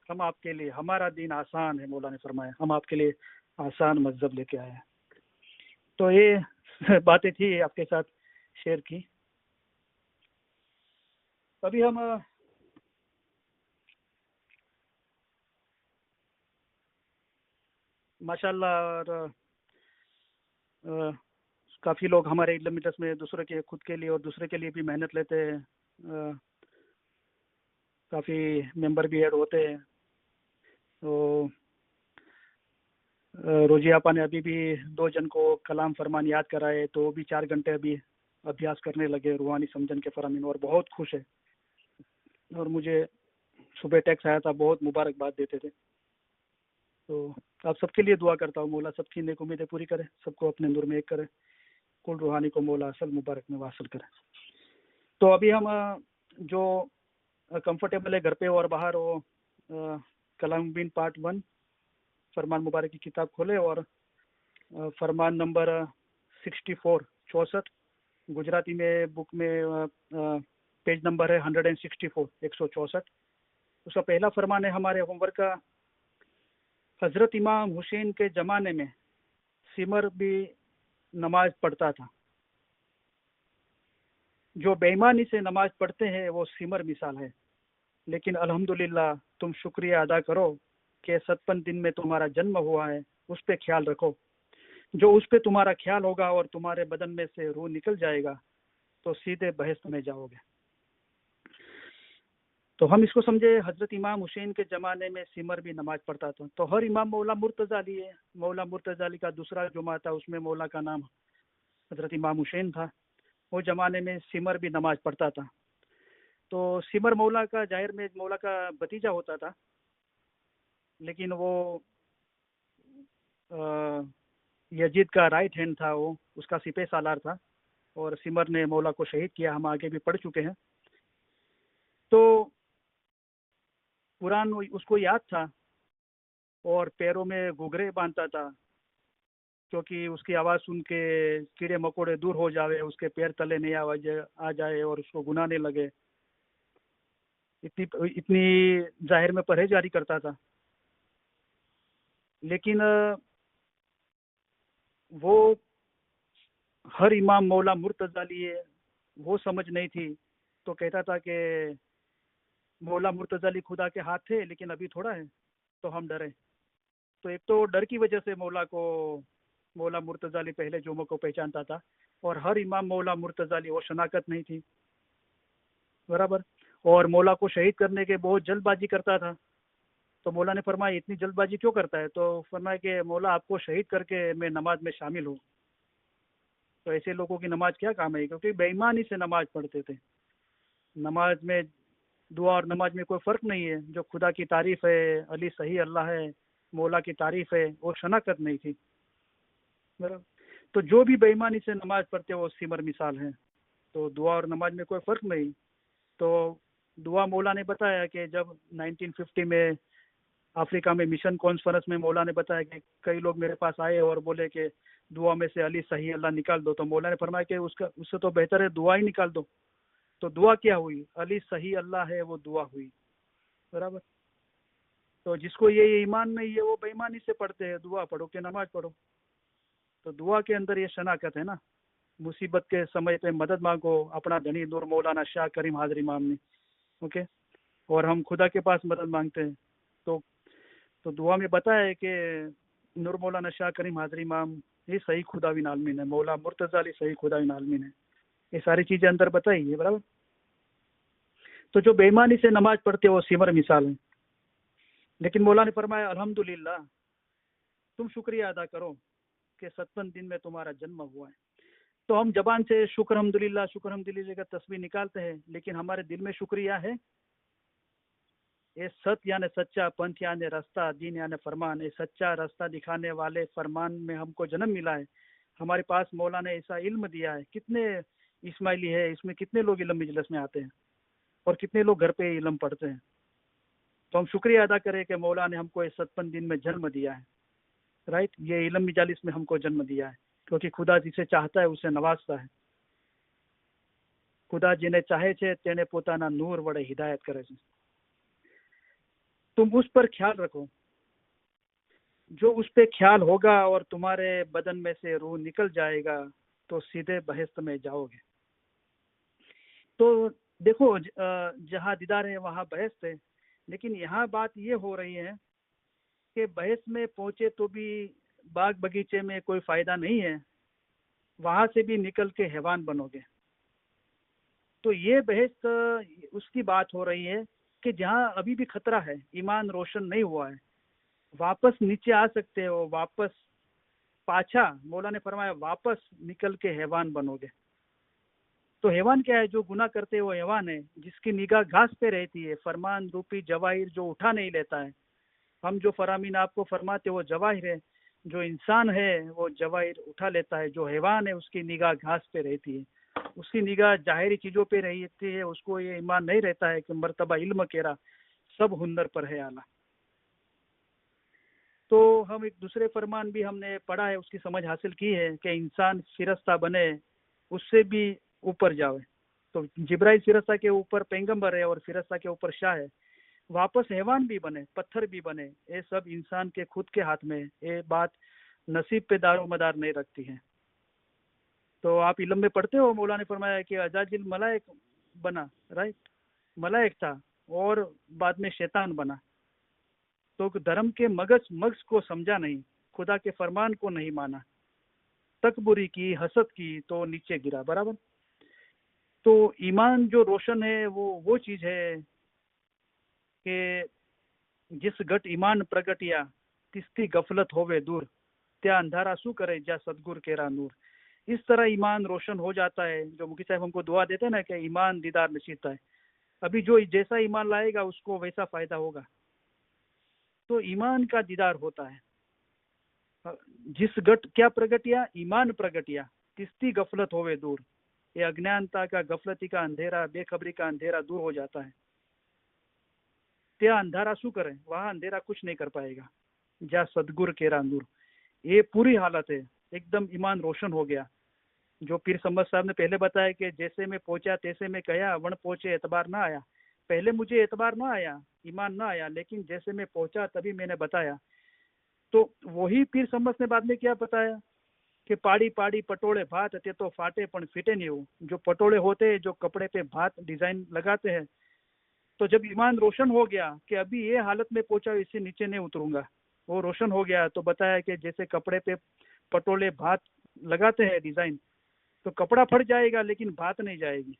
Speaker 1: हम आपके लिए, हमारा दीन आसान है। मौला ने फरमाया हम आपके लिए आसान मजहब लेके आए हैं। तो ये बातें थी आपके साथ शेयर की। अभी हम माशाल्लाह और काफ़ी लोग हमारे इल्म मिजलिस में दूसरे के खुद के लिए और दूसरे के लिए भी मेहनत लेते हैं। काफ़ी मेंबर भी ऐड होते हैं। तो रोजी आपा ने अभी भी 2 जन को कलाम फरमान याद कराए, तो वो भी 4 घंटे अभी अभ्यास करने लगे रूहानी समझन के फरामीन, और बहुत खुश है। और मुझे सुबह टेक्स्ट आया था, बहुत मुबारकबाद देते थे। तो आप सबके लिए दुआ करता हूँ, मौला सबकी नेक उम्मीदें पूरी करे, सबको अपने नूर में एक करे, कुल रूहानी को मौला असल मुबारक में वासल करे। तो अभी हम जो कंफर्टेबल है घर पे और बाहर, वो कलाम बिन पार्ट 1 फरमान मुबारक की किताब खोले और फरमान नंबर 64 गुजराती में बुक में पेज नंबर है 164 164। उसका पहला फरमान है हमारे होमवर्क का। हजरत इमाम हुसैन के ज़माने में सिमर भी नमाज पढ़ता था। जो बेईमानी से नमाज पढ़ते हैं वो सिमर मिसाल है, लेकिन अल्हम्दुलिल्लाह तुम शुक्रिया अदा करो कि 57 दिन में तुम्हारा जन्म हुआ है, उस पर ख्याल रखो। जो उस पर तुम्हारा ख्याल होगा और तुम्हारे बदन में से रूह निकल जाएगा तो सीधे बहश्त में जाओगे। तो हम इसको समझे, हजरत इमाम हुसैन के ज़माने में सिमर भी नमाज पढ़ता था। तो हर इमाम मौला मुर्तज़ा अली है। मौला मुर्तज़ा अली का दूसरा जुमा था, उसमें मौला का नाम हजरत इमाम हुसैन था। वो ज़माने में सिमर भी नमाज पढ़ता था। तो सिमर मौला का जाहिर में मौला का भतीजा होता था, लेकिन वो यजीद का राइट हैंड था, वो उसका सिपह सालार था, और सिमर ने मौला को शहीद किया। हम आगे भी पढ़ चुके हैं। तो कुरान उसको याद था और पैरों में घुघरे बांधता था, क्योंकि उसकी आवाज़ सुन के कीड़े मकोड़े दूर हो जावे, उसके पैर तले नहीं आवाज आ जाए और उसको गुनाने लगे। इतनी इतनी जाहिर में परहेजगारी करता था। लेकिन वो हर इमाम मौला मुर्तज़ा लिए वो समझ नहीं थी। तो कहता था कि मौला मुर्तज़ा अली खुदा के हाथ थे, लेकिन अभी थोड़ा है, तो हम डरे। तो एक तो डर की वजह से मौला मुर्तज़ा अली पहले जुम्मों को पहचानता था, और हर इमाम मौला मुर्तज़ा अली वो शनाकत नहीं थी, बराबर। और मौला को शहीद करने के बहुत जल्दबाजी करता था। तो मौला ने फरमाया इतनी जल्दबाजी क्यों करता है? तो फरमाया कि मौला आपको शहीद करके मैं नमाज में शामिल हूँ। तो ऐसे लोगों की नमाज क्या काम है? क्योंकि बेईमानी से नमाज पढ़ते थे। नमाज में दुआ और नमाज में कोई फ़र्क नहीं है। जो खुदा की तारीफ़ है, अली सही अल्लाह है, मौला की तारीफ़ है, वो शनाकत नहीं थी, बराबर। तो जो भी बेईमानी से नमाज पढ़ते वो सिमर मिसाल है। तो दुआ और नमाज में कोई फ़र्क नहीं। तो दुआ मौला ने बताया कि जब 1950 में अफ्रीका में मिशन कॉन्फ्रेंस में मौला ने बताया कि कई लोग मेरे पास आए और बोले कि दुआ में से अली सही अल्लाह निकाल दो, तो मौला ने फरमाया कि उससे तो बेहतर है दुआ ही निकाल दो। तो दुआ क्या हुई? अली सही अल्लाह है, वो दुआ हुई, बराबर। तो जिसको ये ईमान नहीं है वो बेईमानी से पढ़ते हैं, दुआ पढ़ो कि नमाज पढ़ो। तो दुआ के अंदर ये शनाकत है ना। मुसीबत के समय पे मदद मांगो, अपना धनी नूर मौलाना शाह करीम हाजरी इमाम ने, ओके। और हम खुदा के पास मदद मांगते हैं। तो तो दुआ में बताया है कि नूर मौलाना शाह करीम हाजरी इमाम ये सही खुदा बिन आलमीन है, मौला मुर्तज़ा अली सही खुदा बिन आलमीन है। ये सारी चीज़ें अंदर बताई है, बराबर। तो जो बेईमानी से नमाज पढ़ते वो सिमर मिसाल है। लेकिन मौला ने फरमाया अल्हम्दुलिल्लाह तुम शुक्रिया अदा करो कि 57 दिन में तुम्हारा जन्म हुआ है। तो हम जबान से शुक्र अल्हम्दुलिल्लाह का तस्बीह निकालते हैं, लेकिन हमारे दिल में शुक्रिया है? ये सत्य यानी सच्चा, पंथ यानी रास्ता, दीन यानी फरमान, ये सच्चा रास्ता दिखाने वाले फरमान में हमको जन्म मिला है। हमारे पास मौला ने ऐसा इल्म दिया है। कितने इस्माइली है इसमें, कितने लोग इल्म मजलिस में आते हैं और कितने लोग घर पे इल्म पढ़ते हैं। तो हम शुक्रिया अदा करें कि मौला ने हमको इस 57 दिन में जन्म दिया है, राइट। ये इल्म मजालिस में हमको जन्म दिया है, क्योंकि खुदा जिसे चाहता है उसे नवाजता है। खुदा जिन्हें चाहे છે તેને પોતાના નૂર વડે હિદાયત કરે છે। तुम उस पर ख्याल रखो। जो उस पे ख्याल होगा और तुम्हारे बदन में से रूह निकल जाएगा तो सीधे बहश्त में जाओगे। तो देखो, जहाँ दीदार है वहाँ बहश्त है। लेकिन यहाँ बात ये हो रही है कि बहस में पहुंचे तो भी बाग बगीचे में कोई फायदा नहीं है, वहां से भी निकल के हैवान बनोगे। तो ये बहस उसकी बात हो रही है कि जहाँ अभी भी खतरा है, ईमान रोशन नहीं हुआ है, वापस नीचे आ सकते हो, वापस पाछा, मौला ने फरमाया वापस निकल के हैवान बनोगे। तो हैवान क्या है? जो गुनाह करते हैं वो हैवान है, जिसकी निगाह घास पे रहती है, फरमान रूपी जवाहिर जो उठा नहीं लेता है। हम जो फरामीन आपको फरमाते वो जवाहिर है, जो इंसान है वो जवाहिर उठा लेता है। जो हैवान है उसकी निगाह घास पे रहती है, उसकी निगाह जाहिरी चीजों पे रहती है, उसको ये ईमान नहीं रहता है कि मर्तबा इल्म केरा सब हुनर पर है आला। तो हम एक दूसरे फरमान भी हमने पढ़ा है, उसकी समझ हासिल की है कि इंसान फिरस्ता बने, उससे भी ऊपर जावे। तो जिब्राइल फिरस्ता के ऊपर पैगंबर है और फिरस्ता के ऊपर शाह है। वापस हैवान भी बने, पत्थर भी बने, ये सब इंसान के खुद के हाथ में है। ये बात नसीब पे दारो मदार नहीं रखती है। तो आप इल्म में पढ़ते हो, मौला ने फरमाया कि अजाजिल मलाइक बना, राइट, मलाइक था और बाद में शैतान बना। तो धर्म के मगज को समझा नहीं, खुदा के फरमान को नहीं माना, तकबुरी की, हसद की, तो नीचे गिरा। बराबर। तो ईमान जो रोशन है वो चीज है कि जिस गट ईमान प्रगटिया तिस्ती गफलत होवे दूर, त्या अंधारा शू करे जा सदगुर केरा नूर। इस तरह ईमान रोशन हो जाता है। जो मुखी साहब हमको दुआ देते हैं ना कि ईमान दीदार नसीता है, अभी जो जैसा ईमान लाएगा उसको वैसा फायदा होगा। तो ईमान का दीदार होता है। जिस गट क्या प्रगटिया, ईमान प्रगटिया तिस्ती गफलत होवे दूर, ये अज्ञानता का, गफलती का अंधेरा, बेखबरी का अंधेरा दूर हो जाता है। त्या अंधारा शू करे, वहां अंधेरा कुछ नहीं कर पाएगा। जा सदगुर केरा नूर, ये पूरी हालत है, एकदम ईमान रोशन हो गया। जो पीर सम्मद साहब ने पहले बताया कि जैसे मैं पहुंचा तैसे मैं कहा, वण पहुंचे एतबार ना आया। पहले मुझे एतबार ना आया, ईमान ना आया, लेकिन जैसे मैं पहुंचा तभी मैंने बताया। तो वही पीर सम्मद ने बाद में क्या बताया कि पाड़ी पाड़ी पटोले भात ते तो फाटे पण फिटे नहीं हो। जो पटोले होते हैं, जो कपड़े पे भात डिजाइन लगाते हैं, तो जब ईमान रोशन हो गया कि अभी ये हालत में पहुंचा, इससे नीचे नहीं उतरूंगा, वो रोशन हो गया, तो बताया कि जैसे कपड़े पे पटोले भात लगाते हैं डिजाइन, तो कपड़ा फट जाएगा लेकिन भात नहीं जाएगी।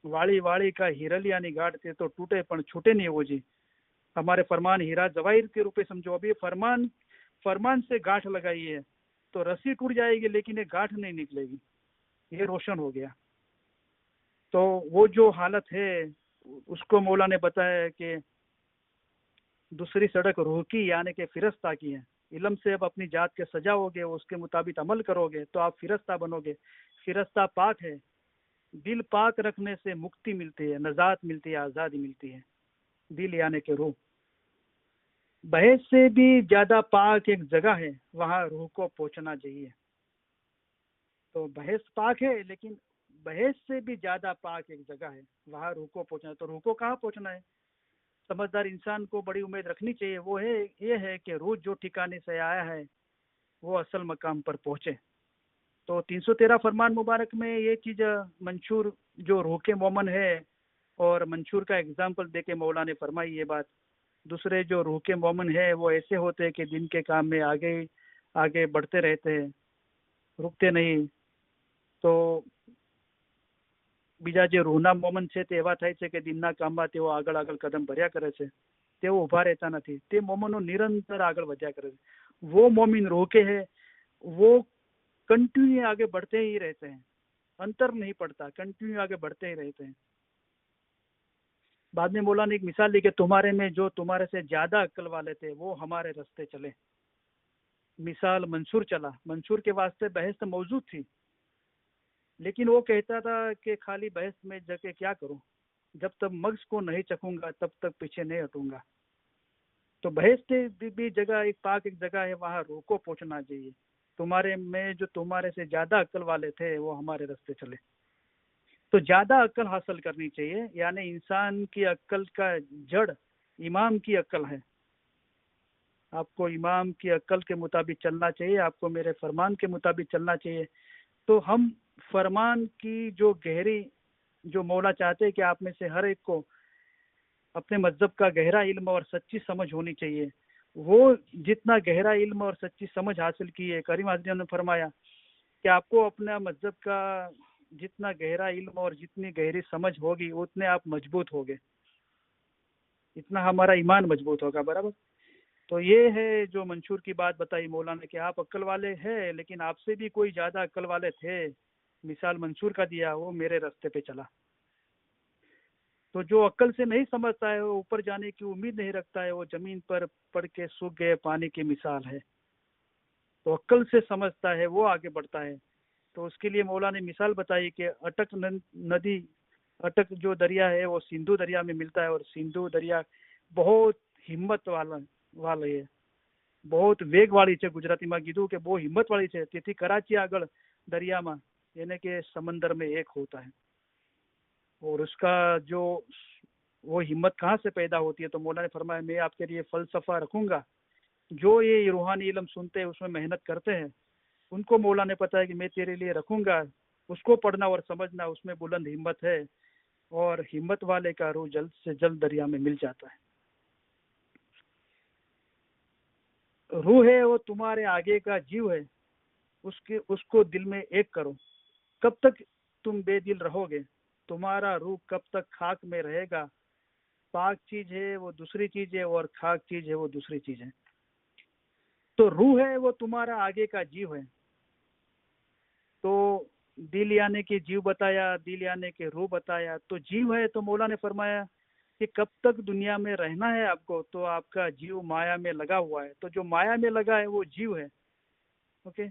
Speaker 1: वाली वाली का हिरलियानी गाढ़ थे तो टूटे पण छूटे नहीं वो जी। हमारे फरमान हीरा जवाहिर के रूप में समझो। अभी फरमान फरमान से गांठ लगाई है तो रस्सी टूट जाएगी लेकिन ये गांठ नहीं निकलेगी। ये रोशन हो गया। तो वो जो हालत है उसको मौला ने बताया कि दूसरी सड़क रूह की यानी कि फिरस्ता की है। इल्म से अब अपनी जात के सजाओगे, उसके मुताबिक अमल करोगे तो आप फिरस्ता बनोगे। फिरस्ता पाक है, दिल पाक रखने से मुक्ति मिलती है, नजात मिलती है, आज़ादी मिलती है। दिल यानी कि रूह। बहस से भी ज्यादा पाक एक जगह है, वहां रूह को पहुंचना चाहिए। तो बहस पाक है, लेकिन बहस से भी ज्यादा पाक एक जगह है, वहां रूह को पहुंचना है। तो रूह को कहाँ पहुंचना है? समझदार इंसान को बड़ी उम्मीद रखनी चाहिए। वो है, ये है कि रूह जो ठिकाने से आया है वो असल मकाम पर पहुंचे। तो 313 फरमान मुबारक में ये चीज मंशूर जो रूह के मोमन है, और मंशूर का एग्जाम्पल देके मौला ने फरमाई ये बात। दूसरे जो रूह के मोमन है वो ऐसे होते हैं कि दिन के काम में आगे आगे बढ़ते रहते हैं, रुकते नहीं। तो બીજા જે રૂહના મોમન છે તે એવા થાય છે કે દિનના કામમાં તેઓ આગળ આગળ કદમ ભર્યા કરે છે, તેઓ ઉભા રહેતા નથી, તે મોમનો નિરંતર આગળ વધ્યા કરે છે। वो मोमिन रूह के है, वो कंटिन्यू आगे बढ़ते ही रहते हैं, अंतर नहीं पड़ता, कंटिन्यू आगे बढ़ते ही रहते हैं। बाद में मौला ने एक मिसाल दी कि तुम्हारे में जो तुम्हारे से ज्यादा अक्ल वाले थे वो हमारे रास्ते चले। मिसाल मंसूर चला, मंसूर के वास्ते बहस तो मौजूद थी, लेकिन वो कहता था कि खाली बहस में जाके क्या करूं, जब तक मग्ज को नहीं चखूंगा तब तक पीछे नहीं हटूंगा। तो बहस के भी जगह एक पाक एक जगह है, वहां रूह को पहुंचना चाहिए। तुम्हारे में जो तुम्हारे से ज्यादा अक्ल वाले थे वो हमारे रास्ते चले। तो ज्यादा अक्ल हासिल करनी चाहिए, यानी इंसान की अक्ल का जड़ इमाम की अक्ल है। आपको इमाम की अक्ल के मुताबिक चलना चाहिए, आपको मेरे फरमान के मुताबिक चलना चाहिए। तो हम फरमान की जो गहरी, जो मौला चाहते हैं कि आप में से हर एक को अपने मजहब का गहरा इल्म और सच्ची समझ होनी चाहिए, वो जितना गहरा इल्म और सच्ची समझ हासिल की है, करीम हाज़िर ने फरमाया कि आपको अपना मजहब का जितना गहरा इल्म और जितनी गहरी समझ होगी उतने आप मजबूत होगे, इतना हमारा ईमान मजबूत होगा। बराबर। तो ये है जो मंशूर की बात बताई मौलाना कि आप अक्ल वाले हैं, लेकिन आपसे भी कोई ज़्यादा अक्ल वाले थे, मिसाल मंशूर का दिया, वो मेरे रास्ते पे चला। तो जो अक्ल से नहीं समझता है, वो ऊपर जाने की उम्मीद नहीं रखता है, वो जमीन पर पड़ के सूख गए पानी की मिसाल है। तो अक्ल से समझता है वो आगे बढ़ता है। तो उसके लिए मौला ने मिसाल बताई कि नदी, अटक जो दरिया है वो सिंधु दरिया में मिलता है, और सिंधु दरिया बहुत हिम्मत वाली है, बहुत वेग वाली है। गुजराती में कीधु के बहुत हिम्मत वाली है, તેથી कराची આગળ દરિયામાં यानी कि समंदर में एक होता है। और उसका जो वो हिम्मत कहाँ से पैदा होती है, तो मौला ने फरमाया मैं आपके लिए फलसफा रखूंगा। जो ये रूहानी इल्म सुनते हैं, उसमें मेहनत करते हैं, उनको मौला ने पता है कि मैं तेरे लिए रखूंगा, उसको पढ़ना और समझना, उसमें बुलंद हिम्मत है, और हिम्मत वाले का रूह जल्द से जल्द दरिया में मिल जाता है। रूह है वो तुम्हारे आगे का जीव है, उसको दिल में एक करो। कब तक तुम बेदिल रहोगे, तुम्हारा रूह कब तक खाक में रहेगा। पाक चीज है वो दूसरी चीज है, और खाक चीज है वो दूसरी चीज है। तो रूह है वो तुम्हारा आगे का जीव है। तो दिल यानी कि जीव बताया, दिल यानी कि रूह बताया। तो जीव है तो मौला ने फरमाया कि कब तक दुनिया में रहना है आपको, तो आपका जीव माया में लगा हुआ है। तो जो माया में लगा है वो जीव है। ओके।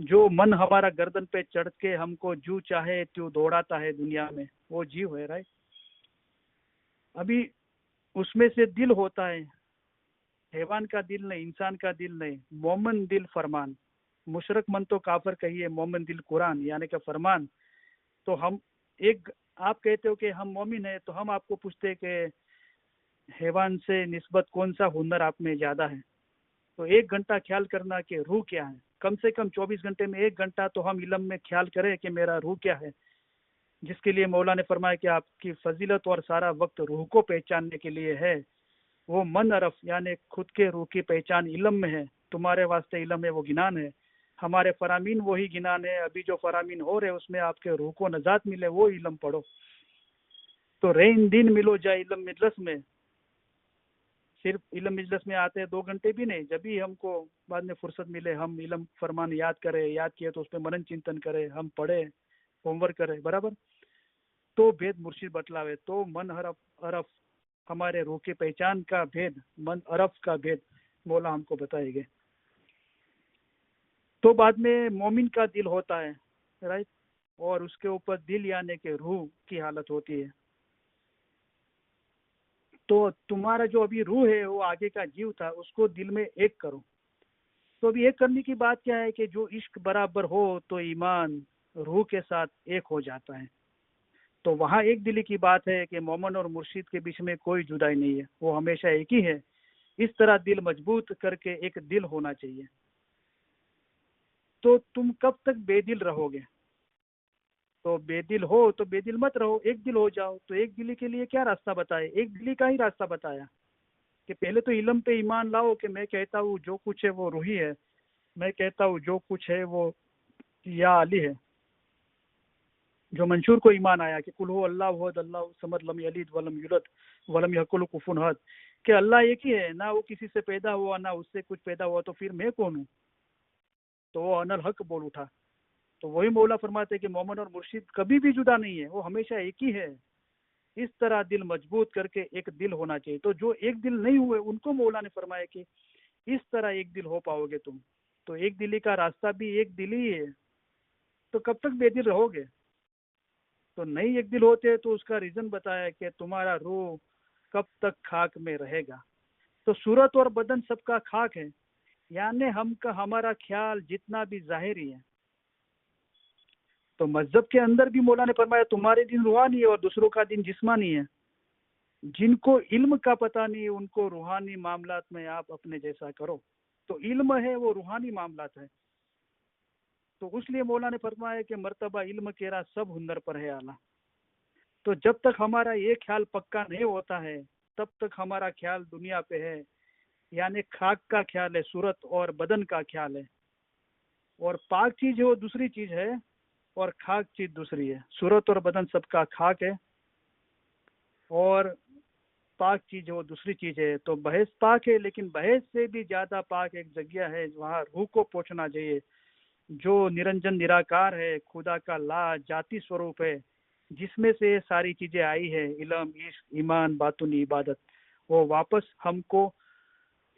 Speaker 1: जो मन हमारा गर्दन पे चढ़ के हमको जू चाहे त्यों दौड़ाता है दुनिया में, वो जीव है। राइट। अभी उसमें से दिल होता है, हैवान का दिल नहीं, इंसान का दिल नहीं, मोमन दिल फरमान। मुशरक मन तो काफर कहिए, मोमन दिल कुरान यानी कि फरमान। तो हम एक, आप कहते हो कि हम मोमिन है, तो हम आपको पूछते हैं कि हैवान से निस्बत कौन सा हुनर आप में ज्यादा है। तो 1 घंटा ख्याल करना कि रूह क्या है। कम से कम 24 घंटे में 1 घंटा तो हम इल्म में ख्याल करें कि मेरा रूह क्या है। जिसके लिए मौला ने फरमाया कि आपकी फजीलत और सारा वक्त रूह को पहचानने के लिए है। वो मन अरफ यानी खुद के रूह की पहचान इल्म में है। तुम्हारे वास्ते इल्म है वो गिनान है, हमारे फरामीन वही गिनान है। अभी जो फरामीन हो रहे उसमें आपके रूह को नजात मिले, वो इल्म पढ़ो। तो रेन दिन मिलो जाए इल्म मजलस में। सिर्फ इल्म मजलस में आते हैं 2 घंटे भी नहीं, जब भी हमको बाद में फुर्सत मिले हम इल्म फरमान याद करें, याद किए तो उस पर मनन चिंतन करें, हम पढ़े, होमवर्क करें। बराबर। तो भेद मुर्शिद बतलावे। तो मन हरफ अरफ हमारे रूह की पहचान का भेद, मन अरफ का भेद मौला हमको बताएंगे। तो बाद में मोमिन का दिल होता है। राइट। और उसके ऊपर दिल यानी कि रूह की हालत होती है। तो तुम्हारा जो अभी रूह है वो आगे का जीव था, उसको दिल में एक करो। तो अभी एक करने की बात क्या है कि जो इश्क बराबर हो तो ईमान रूह के साथ एक हो जाता है। तो वहाँ एक दिली की बात है कि मोमन और मुर्शिद के बीच में कोई जुदाई नहीं है, वो हमेशा एक ही है। इस तरह दिल मजबूत करके एक दिल होना चाहिए। तो तुम कब तक बेदिल रहोगे। तो बेदिल हो तो बेदिल मत रहो, एक दिल हो जाओ। तो एक दिली के लिए क्या रास्ता बताया, एक दिली का ही रास्ता बताया कि पहले तो इल्म पे ईमान लाओ कि मैं कहता हूँ जो कुछ है वो रूही है, मैं कहता हूँ जो कुछ है वो या अली है। जो मंशूर को ईमान आया कि कुल हो अल्लाह वहद अल्लाह समद लम यलिद वलम यूलद वलम यकुल कुफुवन अहद, कि अल्लाह एक ही है, ना वो किसी से पैदा हुआ ना उससे कुछ पैदा हुआ, तो फिर मैं कौन हूँ। तो वो अनल हक बोल उठा। तो वही मौला फरमाते कि मोमन और मुर्शिद कभी भी जुदा नहीं है, वो हमेशा एक ही है। इस तरह दिल मजबूत करके एक दिल होना चाहिए। तो जो एक दिल नहीं हुए उनको मौला ने फरमाया कि इस तरह एक दिल हो पाओगे तुम। तो एक दिली का रास्ता भी एक दिल ही है। तो कब तक बेदिल रहोगे। तो नहीं एक दिल होते तो उसका रीजन बताया कि तुम्हारा रूह कब तक खाक में रहेगा। तो सूरत और बदन सबका खाक है, यानी हम का हमारा ख्याल जितना भी जाहिरी है। तो मजहब के अंदर भी मौला ने फरमाया तुम्हारे दिन रूहानी है और दूसरों का दिन जिस्मानी है। जिनको इल्म का पता नहीं है उनको रूहानी मामलात में आप अपने जैसा करो। तो इल्म है वो रूहानी मामलात है। तो उसलिए मौला ने फरमाया कि मर्तबा इल्म केरा सब हुनर पर है आला। तो जब तक हमारा ये ख्याल पक्का नहीं होता है तब तक हमारा ख्याल दुनिया पे है, यानी खाक का ख्याल है, सूरत और बदन का ख्याल है। और पाक चीज है वो दूसरी चीज है, और खाक चीज दूसरी है। सूरत और बदन सबका खाक है, और पाक चीज है वो दूसरी चीज है। तो बहस पाक है, लेकिन बहस से भी ज्यादा पाक एक जगह है वहाँ रूह को पहुंचना चाहिए, जो निरंजन निराकार है, खुदा का ला जाति स्वरूप है, जिसमें से सारी चीजें आई है, इल्म, इश्क, ईमान, बातूनी इबादत। वो वापस हमको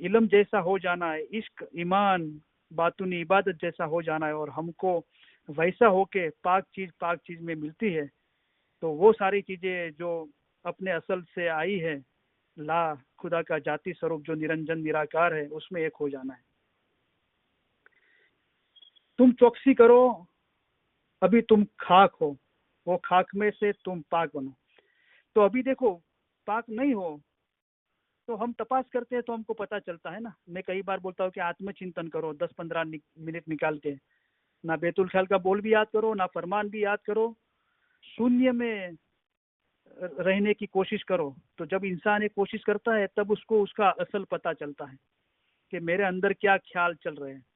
Speaker 1: इल्म जैसा हो जाना है, इश्क, ईमान, बातूनी इबादत जैसा हो जाना है, और हमको वैसा होके पाक चीज में मिलती है। तो वो सारी चीजें जो अपने असल से आई है, ला, खुदा का जाति स्वरूप जो निरंजन निराकार है, उसमें एक हो जाना है। तुम चौकसी करो, अभी तुम खाक हो, वो खाक में से तुम पाक बनो। तो अभी देखो, पाक नहीं हो तो हम तपास करते हैं तो हमको पता चलता है ना। मैं कई बार बोलता हूँ कि आत्मचिंतन करो 10-15 मिनट निकाल के, ना बेतुल ख्याल का बोल भी याद करो, ना फरमान भी याद करो, शून्य में रहने की कोशिश करो। तो जब इंसान एक कोशिश करता है तब उसको उसका असल पता चलता है कि मेरे अंदर क्या ख्याल चल रहे हैं।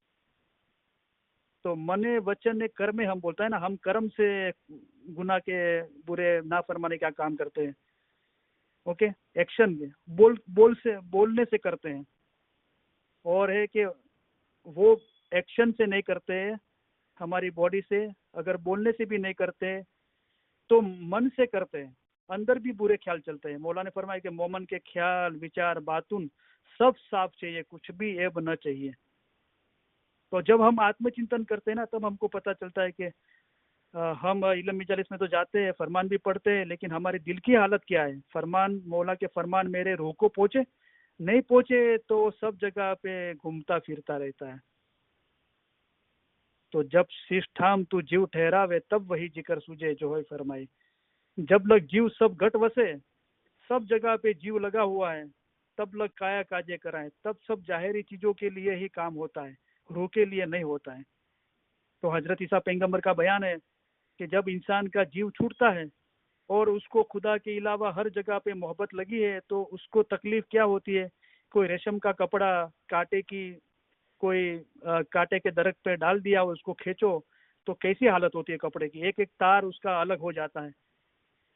Speaker 1: तो मने वचन कर्म हम बोलता है ना, हम कर्म से गुनाह के, बुरे नाफरमाने का काम करते हैं। ओके, एक्शन में बोलने से करते हैं, और है कि वो एक्शन से नहीं करते, हमारी बॉडी से, अगर बोलने से भी नहीं करते तो मन से करते हैं, अंदर भी बुरे ख्याल चलते हैं। मौला ने फरमाया कि मोमन के ख्याल, विचार, बातुन सब साफ चाहिए, कुछ भी ऐब न चाहिए। तो जब हम आत्मचिंतन करते हैं ना, तब हमको पता चलता है कि हम इल्म मजालिस में तो जाते हैं, फरमान भी पढ़ते हैं, लेकिन हमारे दिल की हालत क्या है। फरमान, मौला के फरमान मेरे रूह को पहुंचे, नहीं पहुंचे तो सब जगह पे घूमता फिरता रहता है। तो जब शीश ठाम तू जीव ठहरावे, तब वही जिक्र सूझे जो है फरमाई। जब लग जीव सब घट वसे, सब जगह पे जीव लगा हुआ है, तब लग काया काजे कराए, तब सब जाहिरी चीजों के लिए ही काम होता है, रूह के लिए नहीं होता है। तो हजरत ईसा पैगंबर का बयान है कि जब इंसान का जीव छूटता है और उसको खुदा के अलावा हर जगह पे मोहब्बत लगी है, तो उसको तकलीफ क्या होती है। कोई रेशम का कपड़ा कांटे की, कोई कांटे के दरख्त पे डाल दिया, उसको खींचो तो कैसी हालत होती है कपड़े की, एक एक तार उसका अलग हो जाता है।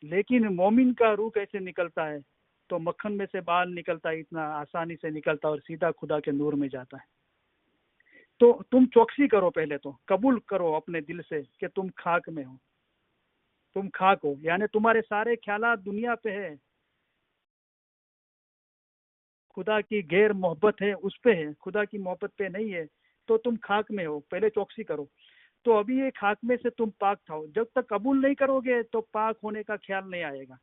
Speaker 1: लेकिन मोमिन का रूह कैसे निकलता है, तो मक्खन में से बाल निकलता है, इतना आसानी से निकलता है और सीधा खुदा के नूर में जाता है। तो तुम चौकसी करो, पहले तो कबूल करो अपने दिल से कि तुम खाक में हो। तुम खाक हो यानी तुम्हारे सारे ख्यालात दुनिया पे है, खुदा की गैर मोहब्बत है उस पे है, खुदा की मोहब्बत पे नहीं है। तो तुम खाक में हो, पहले चौकसी करो। तो अभी ये खाक में से तुम पाक थाओ। जब तक कबूल नहीं करोगे तो पाक होने का ख्याल नहीं आएगा।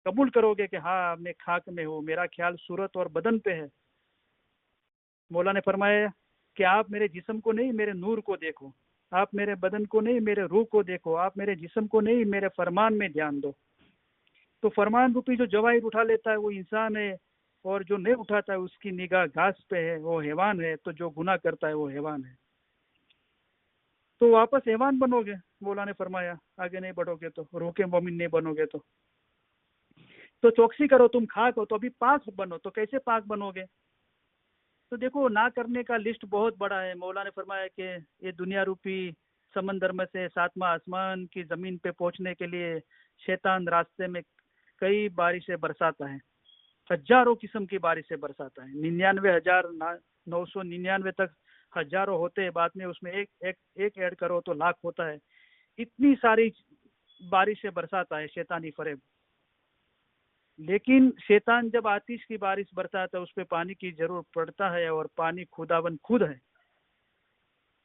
Speaker 1: कबूल करोगे कि हाँ मैं खाक में हूँ, मेरा ख्याल सूरत और बदन पे है। मौला ने फरमाया कि आप मेरे जिस्म को नहीं, मेरे नूर को देखो। आप मेरे बदन को नहीं, मेरे रूह को देखो। आप मेरे जिस्म को नहीं, मेरे फरमान में ध्यान दो। तो फरमान रूपी जो जवाहिर उठा लेता है वो इंसान है, और जो नहीं उठाता है उसकी निगाह घास पे है, वो हैवान है। तो जो गुनाह करता है वो हैवान है। तो वापस हैवान बनोगे, मौला ने फरमाया, आगे नहीं बढ़ोगे तो, रूह के मोमिन नहीं बनोगे तो चौकसी करो, तुम खाक हो तो अभी पाक बनो। तो कैसे पाक बनोगे। तो देखो, ना करने का लिस्ट बहुत बड़ा है। मौला ने फरमाया कि ये दुनिया रूपी समंदर में से 7वां आसमान की जमीन पे पहुंचने के लिए शैतान रास्ते में कई बारिशें बरसाता है, हजारों किस्म की बारिशें बरसाता है। 99,999 तक हजारों होते हैं, बाद में उसमें एक एक एक ऐड करो तो लाख होता है। इतनी सारी बारिशें बरसाता है शैतानी फरेब। लेकिन शैतान जब आतिश की बारिश बरसाता है, उस पर पानी की जरूरत पड़ता है, और पानी खुदावन खुद है।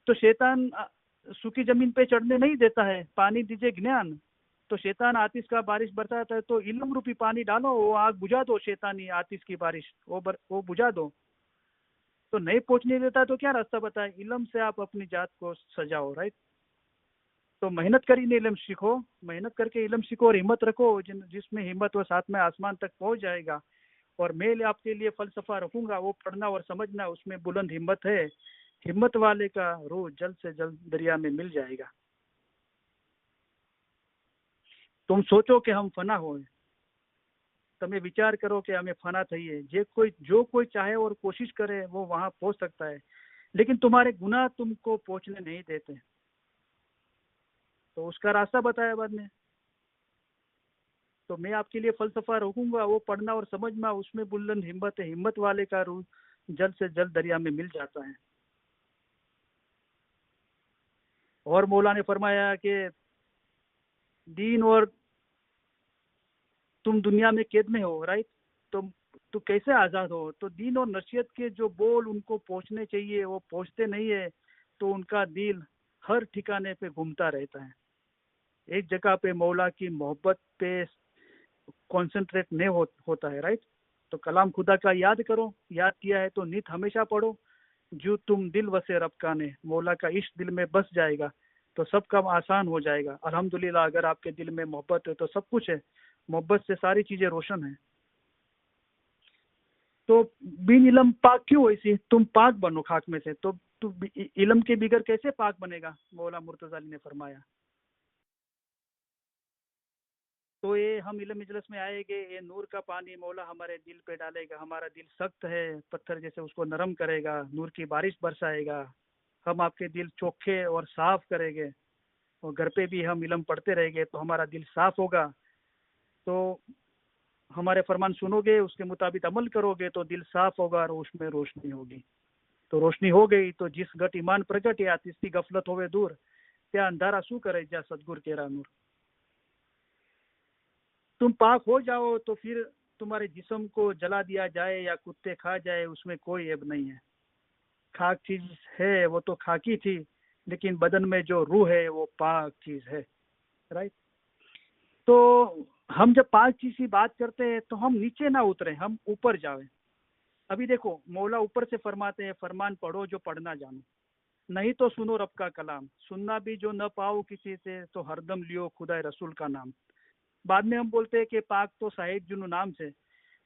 Speaker 1: तो शैतान सूखी जमीन पे चढ़ने नहीं देता है, पानी दीजिए ज्ञान। तो शैतान आतिश का बारिश बरसाता है, तो इल्म रूपी पानी डालो, वो आग बुझा दो, शैतानी आतिश की बारिश वो बुझा दो। तो नहीं पहुंचने देता तो क्या रास्ता बताए, इल्म से आप अपनी जात को सजाओ, राइट। तो मेहनत करिए, इल्म सीखो, मेहनत करके इल्म सीखो और हिम्मत रखो, जिसमें हिम्मत वो 7वें आसमान तक पहुंच जाएगा। और मैं आपके लिए फलसफा रखूंगा, वो पढ़ना और समझना, उसमें बुलंद हिम्मत है। हिम्मत वाले का रूह जल्द से जल्द दरिया में मिल जाएगा। तुम सोचो कि हम फना हो, તમે વિચાર કરો કે અમે ફના થઈએ। जो कोई चाहे और कोशिश करे वो वहां पहुंच सकता है। लेकिन तुम्हारे गुनाह तुमको पहुंचने नहीं देते। तो उसका रास्ता बताया बाद में। तो मैं आपके लिए फलसफा रोकूंगा, वो पढ़ना और समझना, उसमें बुलंद हिम्मत है, हिम्मत वाले का रूह जल्द से जल्द दरिया में मिल जाता है। और मौला ने फरमाया कि दीन और तुम दुनिया में कैद में हो, राइट। तो कैसे आज़ाद हो? तो दीन और नसीहत के जो बोल उनको पहुंचने चाहिए वो पहुंचते नहीं है, तो उनका दिल हर ठिकाने पे घूमता रहता है, एक जगह पे मौला की मोहब्बत पे कंसंट्रेट नहीं होता है, राइट। तो कलाम खुदा का याद करो, याद किया है तो नित हमेशा पढ़ो। जो तुम दिल वसे रब का ने, मौला का इश्क दिल में बस जाएगा तो सब काम आसान हो जाएगा। अल्हम्दुलिल्लाह, अगर आपके दिल में मोहब्बत है तो सब कुछ है, मोहब्बत से सारी चीजें रोशन है। तो बिन इलम पाक क्यों ऐसी? तुम पाक बनो खाक में से। तो तू इलम के बिगर कैसे पाक बनेगा? मौला मुर्तजा अली ने फरमाया। तो ये हम इल्म इजलस में आएंगे, ये नूर का पानी मौला हमारे दिल पे डालेगा। हमारा दिल सख्त है पत्थर जैसे, उसको नरम करेगा, नूर की बारिश बरसाएगा। हम आपके दिल चोखे और साफ करेंगे, और घर पे भी हम इल्म पढ़ते रहेंगे तो हमारा दिल साफ होगा। तो हमारे फरमान सुनोगे, उसके मुताबिक अमल करोगे तो दिल साफ होगा और उसमें रोशनी होगी। तो रोशनी हो गई तो जिस घट ईमान प्रगट या तिसकी गफलत होवे दूर, त्या अंधारा शू करे जा सदगुर केरा नूर। तुम पाक हो जाओ तो फिर तुम्हारे जिस्म को जला दिया जाए या कुत्ते खा जाए, उसमें कोई ऐब नहीं है। खाक चीज है, वो तो खाकी थी, लेकिन बदन में जो रूह है वो पाक चीज है, राइट। तो हम जब पाक चीज की बात करते हैं तो हम नीचे ना उतरे, हम ऊपर जाए। अभी देखो मौला ऊपर से फरमाते हैं, फरमान पढ़ो जो पढ़ना जानो, नहीं तो सुनो रब का कलाम, सुनना भी जो न पाओ किसी से तो हरदम लियो खुदा रसूल का नाम। बाद में हम बोलते हैं कि पाक तो साहिब जुनू नाम से,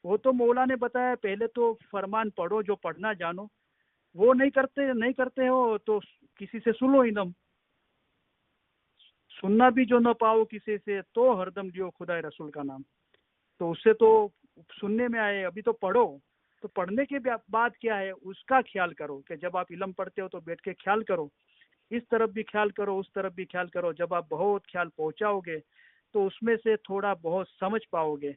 Speaker 1: वो तो मौला ने बताया पहले तो फरमान पढ़ो जो पढ़ना जानो। वो नहीं करते हो तो किसी से सुनो इनम, सुनना भी जो न पाओ किसी से तो हरदम लियो खुदा रसूल का नाम। तो उससे तो सुनने में आए, अभी तो पढ़ो। तो पढ़ने के बाद क्या है उसका ख्याल करो, कि जब आप इल्म पढ़ते हो तो बैठ के ख्याल करो, इस तरफ भी ख्याल करो, उस तरफ भी ख्याल करो। जब आप बहुत ख्याल पहुंचाओगे तो उसमें से थोड़ा बहुत समझ पाओगे,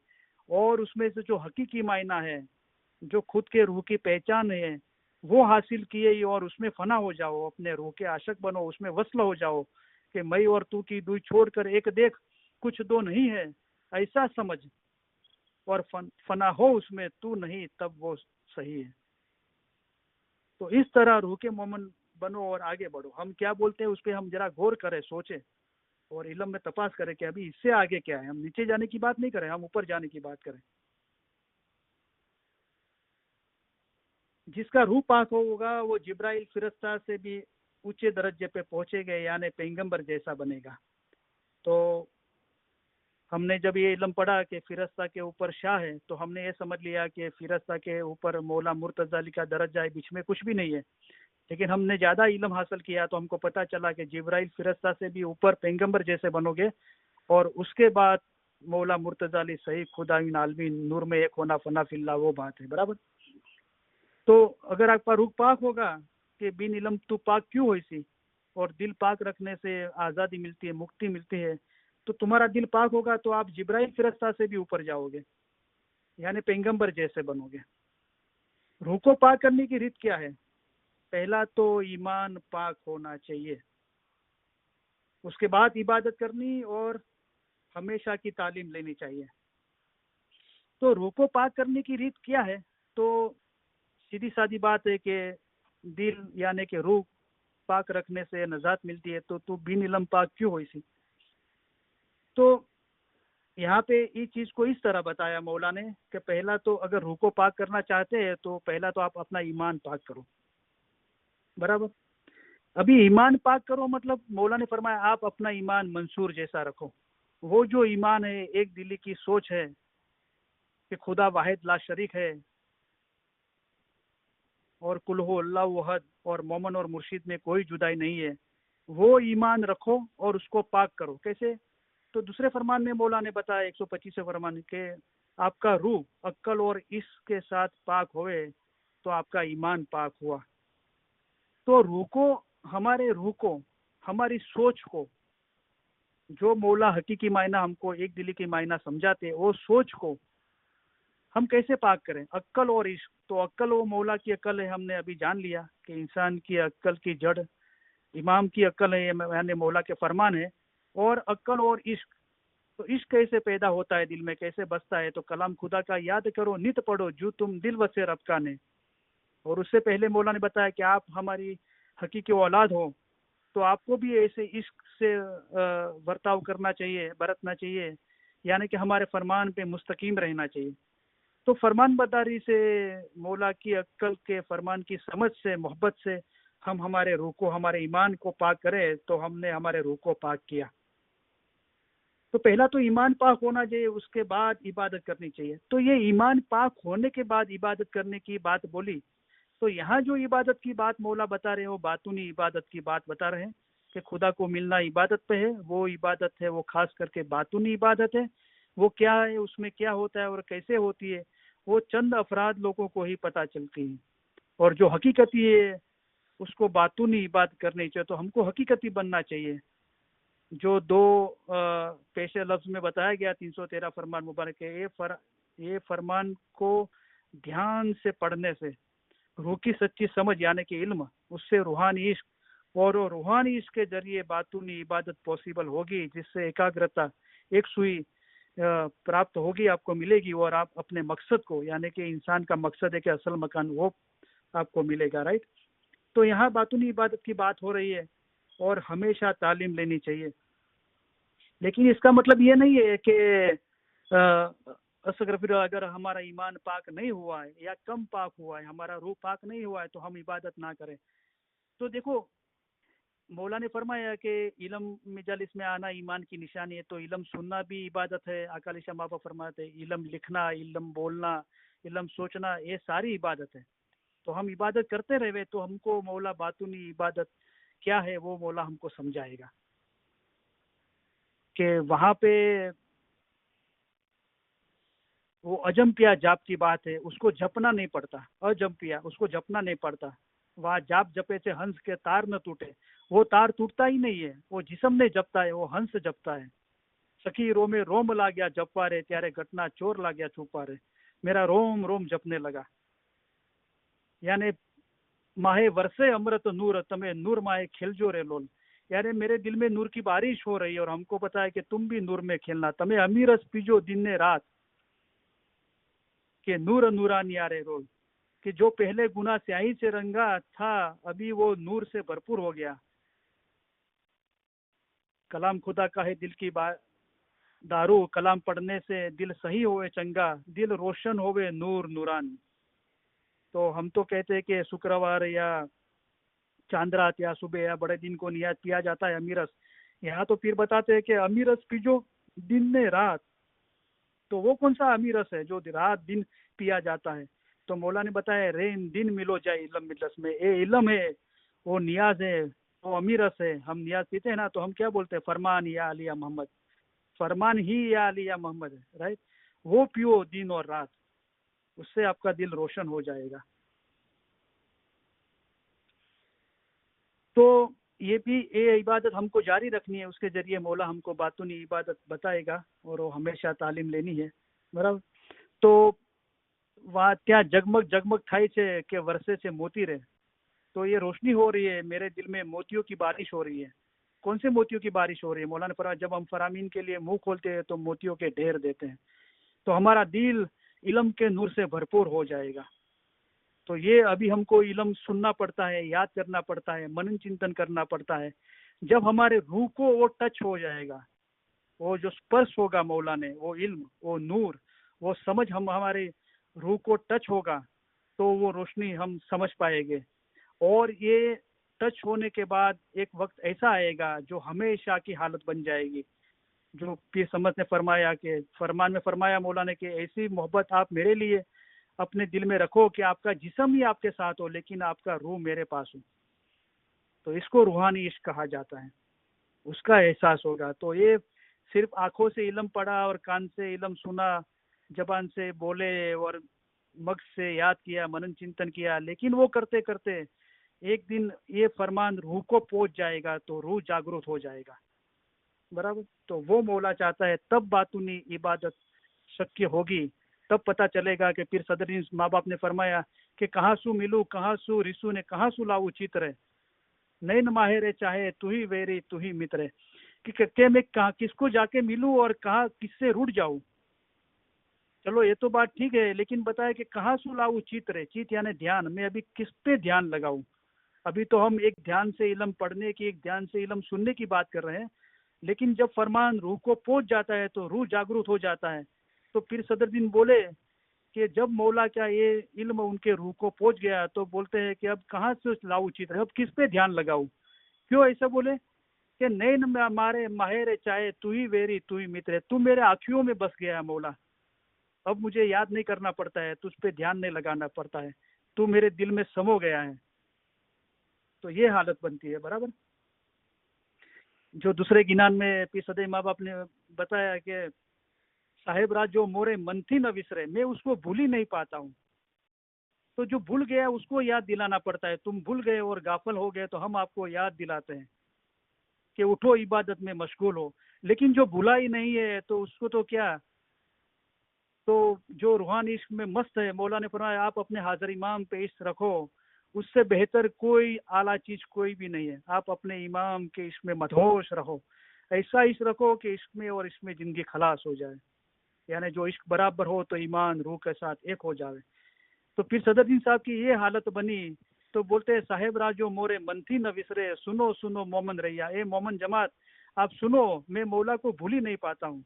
Speaker 1: और उसमें से जो हकीकी मायना है, जो खुद के रूह की पहचान है, वो हासिल किए और उसमें फना हो जाओ, अपने रूह के आशिक बनो, उसमें वसल हो जाओ कि मैं और तू की दुई छोड़कर एक देख, कुछ दो नहीं है, ऐसा समझ। और फना हो उसमें तू नहीं, तब वो सही है। तो इस तरह रूह के मोमन बनो और आगे बढ़ो। हम क्या बोलते हैं उस पर हम जरा गौर करें, सोचें, और इल्म में तपास करें कि अभी इससे आगे क्या है। हम नीचे जाने की बात नहीं करें, हम ऊपर जाने की बात करें। जिसका रूह पाक होगा वो जिब्राइल फिरिश्ता से भी ऊंचे दर्जे पे पहुंचेगा, यानी पैगंबर जैसा बनेगा। तो हमने जब ये इल्म पढ़ा कि फिरिश्ता के ऊपर शाह है, तो हमने ये समझ लिया कि फिरिश्ता के ऊपर मौला मुर्तजा अली का दर्जा है, बीच में कुछ भी नहीं है। लेकिन हमने ज़्यादा इल्म हासिल किया तो हमको पता चला कि जिब्राइल फिरिश्ता से भी ऊपर पैगंबर जैसे बनोगे, और उसके बाद मौला मुर्तजा अली सही खुदाइन आलमीन नूर में एक होना फना फिल्ला, वो बात है, बराबर। तो अगर आपका रूह पाक होगा कि बिन इल्म तू पाक क्यों हो इसी, और दिल पाक रखने से आज़ादी मिलती है, मुक्ति मिलती है। तो तुम्हारा दिल पाक होगा तो आप जिब्राइल फिरिश्ता से भी ऊपर जाओगे, यानी पैगंबर जैसे बनोगे। रूह को पाक करने की रीत क्या है? पहला तो ईमान पाक होना चाहिए, उसके बाद इबादत करनी और हमेशा की तालीम लेनी चाहिए। तो रूह को पाक करने की रीत क्या है? तो सीधी सादी बात है कि दिल यानी कि रूह पाक रखने से नजात मिलती है। तो तू बिन इल्म पाक क्यों हो इसी? तो यहाँ पे इस चीज को इस तरह बताया मौला ने कि पहला तो अगर रूह को पाक करना चाहते हैं तो पहला तो आप अपना ईमान पाक करो, बराबर। अभी ईमान पाक करो मतलब मौला ने फरमाया आप अपना ईमान मंसूर जैसा रखो। वो जो ईमान है, एक दिली की सोच है कि खुदा वाहिद ला शरीक है, और कुल हो अल्लाह वहद, और मोमन और मुर्शिद में कोई जुदाई नहीं है, वो ईमान रखो और उसको पाक करो। कैसे? तो दूसरे फरमान में मौला ने बताया 125 फरमान के आपका रूह अक्ल और इश्क के साथ पाक होए तो आपका ईमान पाक हुआ। तो रूह को, हमारे रूह को, हमारी सोच को, जो मौला हकीकी मायना हमको एक दिली की मायना समझाते, वो सोच को हम कैसे पाक करें? अक्ल और इश्क। तो अक्ल वो मौला की अक्ल है, हमने अभी जान लिया कि इंसान की अक्ल की जड़ इमाम की अक्ल है, यानी मौला के फरमान है। और अक्ल और इश्क, तो इश्क कैसे पैदा होता है, दिल में कैसे बसता है? तो कलाम खुदा का याद करो, नित पढ़ो, जो तुम दिल वसे रब का ने। और उससे पहले मौला ने बताया कि आप हमारी हकीकी औलाद हो, तो आपको भी ऐसे इश्क से बर्ताव करना चाहिए, बरतना चाहिए, यानी कि हमारे फरमान पे मुस्तकीम रहना चाहिए। तो फरमान बरदारी से, मौला की अक्ल के फरमान की समझ से, मोहब्बत से हम हमारे रूह को, हमारे ईमान को पाक करें, तो हमने हमारे रूह को पाक किया। तो पहला तो ईमान पाक होना चाहिए, उसके बाद इबादत करनी चाहिए। तो ये ईमान पाक होने के बाद इबादत करने की बात बोली। तो यहाँ जो इबादत की बात मौला बता रहे हैं, वो बातूनी इबादत की बात बता रहे हैं कि खुदा को मिलना इबादत पे है। वो इबादत है, वो खास करके बातूनी इबादत है। वो क्या है, उसमें क्या होता है और कैसे होती है, वो चंद अफराद लोगों को ही पता चलती है। और जो हकीकती है, उसको बातूनी इबादत करनी चाहिए। तो हमको हकीकती बनना चाहिए। जो दो पेशे लफ्ज में बताया गया 313 फरमान मुबारक है, ये फरमान को ध्यान से पढ़ने से रूह की सच्ची समझ यानी कि इल्म, उससे रूहानी इश्क और रूहानी इश्क के जरिए बातूनी इबादत पॉसिबल होगी, जिससे एकाग्रता, एक सुई प्राप्त होगी, आपको मिलेगी। और आप अपने मकसद को, यानी कि इंसान का मकसद है कि असल मकान, वो आपको मिलेगा। राइट। तो यहाँ बातूनी इबादत की बात हो रही है और हमेशा तालीम लेनी चाहिए। लेकिन इसका मतलब ये नहीं है कि असगर फिर अगर हमारा ईमान पाक नहीं हुआ है या कम पाक हुआ है, हमारा रूह पाक नहीं हुआ है, तो हम इबादत ना करें। तो देखो, मौला ने फरमाया कि इलम मजालिस में आना ईमान की निशानी है। तो इलम सुनना भी इबादत है। अकाली शाह बाबा फरमाते हैं, इलम लिखना, इलम बोलना, इलम सोचना, ये सारी इबादत है। तो हम इबादत करते रहे तो हमको मौला बातूनी इबादत क्या है वो मौला हमको समझाएगा कि वहां पे वो अजम्पिया जाप की बात है, उसको जपना नहीं पड़ता। अजम्पिया, उसको जपना नहीं पड़ता। वहाँ जाप जपे से हंस के तार न टूटे, वो तार टूटता ही नहीं है। वो जिसम ने जपता है, वो हंस जपता है। सखी रो में रोम ला गया जपवा रे, त्यारे घटना चोर ला गया छुपा रे, मेरा रोम रोम जपने लगा। यानी माहे वर्षे अमृत नूर, तमे नूर माहे खेलजो रे लोल। यानी मेरे दिल में नूर की बारिश हो रही है और हमको पता है कि तुम भी नूर में खेलना। तमे अमीरस पीजो दिन ने रात, के नूर नूरानी यारे रोल, कि जो पहले गुना स्याही से रंगा था, अभी वो नूर से भरपूर हो गया। कलाम खुदा का है दिल की दारू, कलाम पढ़ने से दिल सही होवे चंगा, दिल रोशन होवे नूर नूरानी। तो हम तो कहते हैं कि शुक्रवार या चांद रात या सुबह या बड़े दिन को नियाज किया जाता है अमीरस। यहाँ तो फिर बताते हैं कि अमीरस पीजो दिन ने रात। तो वो कौन सा अमीरस है जो रात दिन पिया जाता है? तो मौला ने बताया, रेन दिन मिलो जाए इलम मिलस में, ए इलम है, वो नियाज है, वो अमीरस है। हम नियाज पीते हैं ना, तो हम क्या बोलते हैं? फरमान या अलिया मोहम्मद, फरमान ही या अलिया मोहम्मद है। राइट। वो पियो दिन और रात, उससे आपका दिल रोशन हो जाएगा। तो ये भी ये इबादत हमको जारी रखनी है। उसके जरिए मौला हमको बातूनी इबादत बताएगा और वो हमेशा तालीम लेनी है। बराबर। तो वहाँ क्या जगमग जगमग थाई छे के वर्षे से मोती रहे। तो ये रोशनी हो रही है, मेरे दिल में मोतियों की बारिश हो रही है। कौन से मोतियों की बारिश हो रही है? मौलाना फरमाया, जब हम फरामीन के लिए मुंह खोलते हैं तो मोतियों के ढेर देते हैं। तो हमारा दिल इल्म के नूर से भरपूर हो जाएगा। तो ये अभी हमको इल्म सुनना पड़ता है, याद करना पड़ता है, मनन चिंतन करना पड़ता है। जब हमारे रूह को वो टच हो जाएगा, वो जो स्पर्श होगा मौला ने, वो इल्म, वो नूर, वो समझ हम हमारे रूह को टच होगा, तो वो रोशनी हम समझ पाएंगे। और ये टच होने के बाद एक वक्त ऐसा आएगा जो हमेशा की हालत बन जाएगी। जो पीर समद ने फरमाया कि फरमान में फरमाया मौला ने कि ऐसी मोहब्बत आप मेरे लिए अपने दिल में रखो कि आपका जिस्म ही आपके साथ हो लेकिन आपका रूह मेरे पास हो। तो इसको रूहानी इश्क कहा जाता है। उसका एहसास होगा। तो ये सिर्फ आंखों से इल्म पढ़ा और कान से इल्म सुना, जबान से बोले और मगज से याद किया, मनन चिंतन किया, लेकिन वो करते करते एक दिन ये फरमान रूह को पहुंच जाएगा तो रूह जागरूक हो जाएगा, बराबर। तो वो मौला चाहता है, तब बातूनी इबादत शक्य होगी, तब पता चलेगा कि फिर सदर माँ बाप ने फरमाया कि कहाँ सू मिलू, कहाँ सू रिसू ने कहाँ सू लाऊ चित्र, नैन माहिर चाहे तू ही वेरी तू ही मित्र, कि मैं कहाँ किसको जाके मिलूं और कहाँ किससे रुट जाऊं। चलो ये तो बात ठीक है, लेकिन बताया कि कहाँ सू लाऊ चित्र, चित यानी ध्यान, मैं अभी किस पे ध्यान लगाऊं। अभी तो हम एक ध्यान से इल्म पढ़ने की, एक ध्यान से इल्म सुनने की बात कर रहे हैं, लेकिन जब फरमान रूह को पहुंच जाता है तो रूह जागरूक हो जाता है। तो फिर सदरुद्दीन बोले कि जब मौला का ये इल्म उनके रूह को पहुंच गया तो बोलते हैं कि अब कहाँ से लाऊं चित्र, अब किस पे ध्यान लगाऊं। क्यों ऐसा बोले कि नैन में हमारे माहिर चाहे तू ही वेरी तू ही मित्र, तू मेरे आँखियों में बस गया है मौला, अब मुझे याद नहीं करना पड़ता है, तुझ पे ध्यान नहीं लगाना पड़ता है, तू मेरे दिल में समा गया है। तो ये हालत बनती है, बराबर। जो दूसरे गिनान में पी सदे माँ बाप ने बताया कि साहेब राज जो मोरे मन थी न विसरे, मैं उसको भूल ही नहीं पाता हूँ। तो जो भूल गया उसको याद दिलाना पड़ता है, तुम भूल गए और गाफल हो गए तो हम आपको याद दिलाते हैं कि उठो इबादत में मशगूल हो। लेकिन जो भूला ही नहीं है तो उसको तो क्या, तो जो रूहानी इश्क में मस्त है, मौला ने फरमाया आप अपने हाजिर इमाम पे इश्क रखो, उससे बेहतर कोई आला चीज कोई भी नहीं है। आप अपने इमाम के इश्क में मदहोश रहो, ऐसा इश्क रखो कि इश्क में और इसमें जिंदगी खलास हो जाए, यानी जो इश्क बराबर हो तो ईमान रूह के साथ एक हो जाए। तो फिर सदरुद्दीन साहब की ये हालत बनी, तो बोलते हैं साहेब राजो मोरे मन थी न विसरे, सुनो सुनो मोमन रैया, ए मोमन जमात आप सुनो, मैं मौला को भूल ही नहीं पाता हूँ।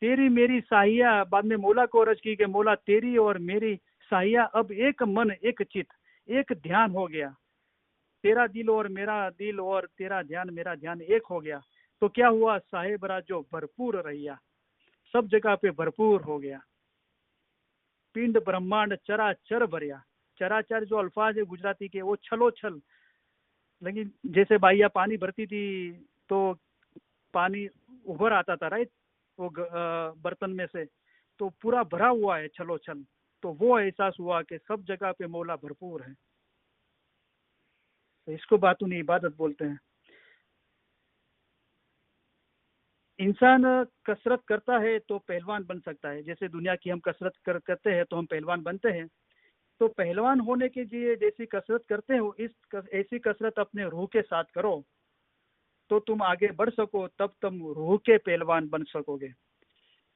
Speaker 1: तेरी मेरी साहिया, बाद में मौला को अर्ज की कि मौला तेरी और मेरी साहिया अब एक मन एक चित एक ध्यान हो गया, तेरा दिल और मेरा दिल और तेरा ध्यान मेरा ध्यान एक हो गया। तो क्या हुआ, साहेब राजो भरपूर रहिया, सब जगह पे भरपूर हो गया, पिंड ब्रह्मांड चराचर भरिया। चराचर जो अल्फाज है गुजराती के, वो छलो छल, लेकिन जैसे बाइया पानी भरती थी तो पानी उभर आता था, राइट, वो बर्तन में से, तो पूरा भरा हुआ है छलो छल। तो वो एहसास हुआ कि सब जगह पे मौला भरपूर है। तो इसको बातूनी इबादत बोलते हैं। इंसान कसरत करता है तो पहलवान बन सकता है, जैसे दुनिया की हम कसरत करते हैं तो हम पहलवान बनते हैं। तो पहलवान होने के लिए जैसी कसरत करते हो, ऐसी कसरत अपने रूह के साथ करो तो तुम आगे बढ़ सको, तब तुम रूह के पहलवान बन सकोगे।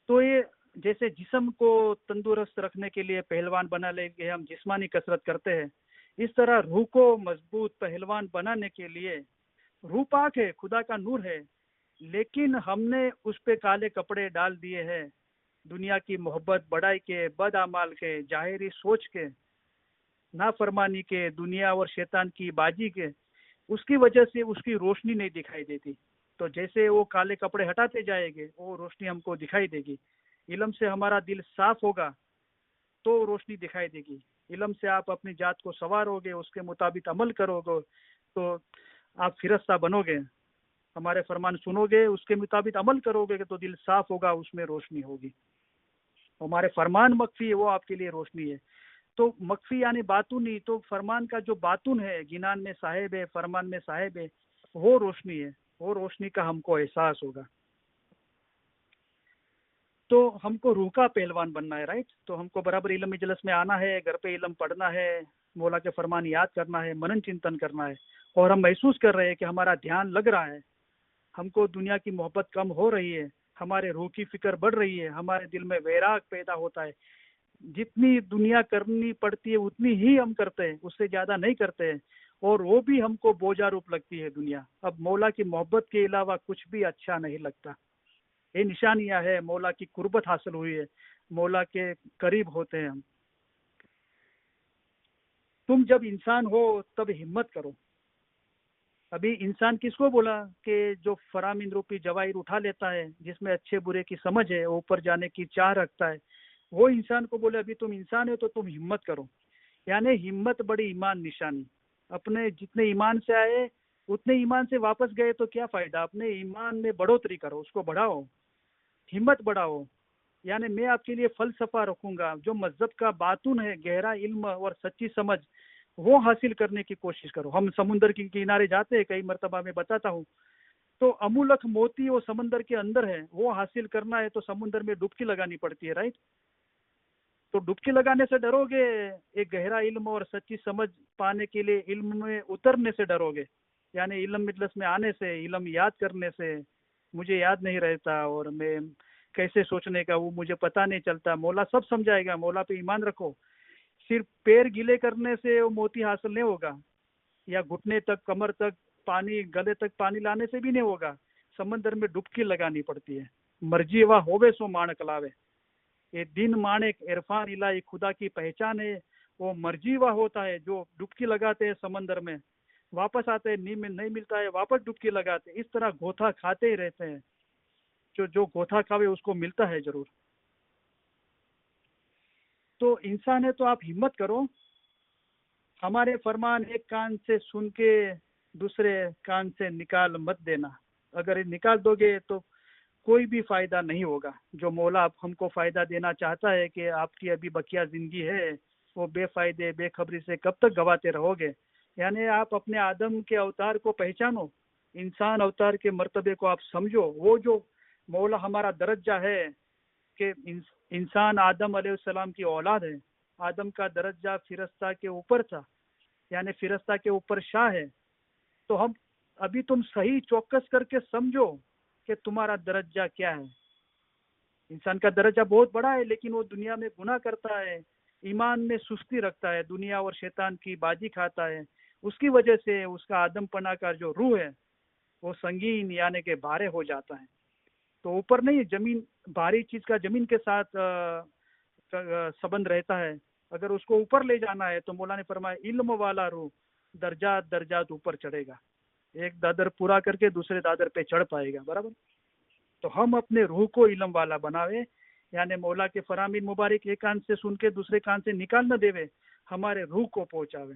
Speaker 1: तो ये जैसे जिस्म को तंदुरुस्त रखने के लिए पहलवान बना लेंगे हम, जिस्मानी कसरत करते हैं, इस तरह रूह को मजबूत पहलवान बनाने के लिए, रूह पाक है, खुदा का नूर है, लेकिन हमने उस पे काले कपड़े डाल दिए हैं, दुनिया की मोहब्बत बढ़ाई के, बद अमाल के, जाहिरी सोच के, नाफरमानी के, दुनिया और शैतान की बाजी के, उसकी वजह से उसकी रोशनी नहीं दिखाई देती। तो जैसे वो काले कपड़े हटाते जाएंगे वो रोशनी हमको दिखाई देगी। इल्म से हमारा दिल साफ होगा तो रोशनी दिखाई देगी। इल्म से आप अपनी जात को संवारोगे, उसके मुताबिक अमल करोगे तो आप फिरस्ता बनोगे, हमारे फरमान सुनोगे, उसके मुताबिक अमल करोगे तो दिल साफ होगा, उसमें रोशनी होगी। हमारे फरमान मख्फी है, वो आपके लिए रोशनी है। तो मख्फी यानी बातूनी, तो फरमान का जो बातून है, गिनान में साहेब है, फरमान में साहेब है, वो रोशनी है, वो रोशनी का हमको एहसास होगा। तो हमको रूह का पहलवान बनना है, राइट। तो हमको बराबर इल्म इजलस में आना है, घर पे इल्म पढ़ना है, मौला के फरमान याद करना है, मनन चिंतन करना है, और हम महसूस कर रहे हैं कि हमारा ध्यान लग रहा है, हमको दुनिया की मोहब्बत कम हो रही है, हमारे रूह की फिक्र बढ़ रही है, हमारे दिल में वैराग पैदा होता है। जितनी दुनिया करनी पड़ती है उतनी ही हम करते हैं, उससे ज्यादा नहीं करते हैं, और वो भी हमको बोझा रूप लगती है दुनिया। अब मौला की मोहब्बत के अलावा कुछ भी अच्छा नहीं लगता। ये निशानियां है, मौला की कुर्बत हासिल हुई है, मौला के करीब होते हैं हम। तुम जब इंसान हो तब हिम्मत करो। अभी इंसान किसको बोला कि जो फरामीन रूपी जवाहिर उठा लेता है, जिसमें अच्छे बुरे की समझ है, ऊपर जाने की चाह रखता है, वो इंसान को बोले अभी तुम इंसान हो तो तुम हिम्मत करो। यानी हिम्मत बड़ी ईमान निशानी। अपने जितने ईमान से आए उतने ईमान से वापस गए तो क्या फायदा, अपने ईमान में बढ़ोतरी करो, उसको बढ़ाओ, हिम्मत बढ़ाओ। यानी मैं आपके लिए फलसफा रखूंगा, जो मजहब का बातून है, गहरा इल्म और सच्ची समझ, वो हासिल करने की कोशिश करो। हम समुद्र के किनारे जाते हैं, कई मरतबा मैं बताता हूँ, तो अमूलक मोती वो समंदर के अंदर है, वो हासिल करना है तो समुद्र में डुबकी लगानी पड़ती है, राइट। तो डुबकी लगाने से डरोगे, एक गहरा इल्म और सच्ची समझ पाने के लिए इल्म में उतरने से डरोगे, यानी इल्म मिजलस में आने से, इल्म याद करने से। मुझे याद नहीं रहता और मैं कैसे सोचने का वो मुझे पता नहीं चलता, मौला सब समझाएगा, मौला पे ईमान रखो। सिर्फ पैर गीले करने से वो मोती हासिल नहीं होगा, या घुटने तक, कमर तक पानी, गले तक पानी लाने से भी नहीं होगा। समंदर में डुबकी लगानी पड़ती है। मर्जी वा होवे सो माणक लावे, ये दिन माणक इरफान इलाही खुदा की पहचान है। वो मर्जी वा होता है जो डुबकी लगाते हैं समंदर में, वापस आते हैं, नींद में नहीं मिलता है, वापस डुबकी लगाते हैं। इस तरह गोथा खाते ही रहते हैं। जो जो गोथा खावे उसको मिलता है जरूर। तो इंसान है तो आप हिम्मत करो, हमारे फरमान एक कान से सुन के दूसरे कान से निकाल मत देना। अगर निकाल दोगे तो कोई भी फायदा नहीं होगा। जो मौला हमको फायदा देना चाहता है कि आपकी अभी बकिया जिंदगी है, वो बेफायदे बेखबरी से कब तक गवाते रहोगे। यानी आप अपने आदम के अवतार को पहचानो, इंसान अवतार के मर्तबे को आप समझो। वो जो मौला हमारा दर्जा है कि इंसान आदम अलैहिस्सलाम की औलाद है, आदम का दर्जा फिरस्ता के ऊपर था, यानी फिरस्ता के ऊपर शाह है। तो हम अभी तुम सही चौकस करके समझो कि तुम्हारा दर्जा क्या है। इंसान का दर्जा बहुत बड़ा है, लेकिन वो दुनिया में गुनाह करता है, ईमान में सुस्ती रखता है, दुनिया और शैतान की बाजी खाता है। उसकी वजह से उसका आदमपना का जो रूह है वो संगीन यानी के भारे हो जाता है। तो ऊपर नहीं, जमीन, भारी चीज का जमीन के साथ संबंध रहता है। अगर उसको ऊपर ले जाना है तो मौला ने फरमाया इल्म वाला रूह दर्जात दर्जात ऊपर चढ़ेगा, एक दादर पूरा करके दूसरे दादर पे चढ़ पाएगा, बराबर। तो हम अपने रूह को इल्म वाला बनावे, यानी मौला के फरामीन मुबारक एक कान से सुन के दूसरे कान से निकाल न देवे, हमारे रूह को पहुंचावे।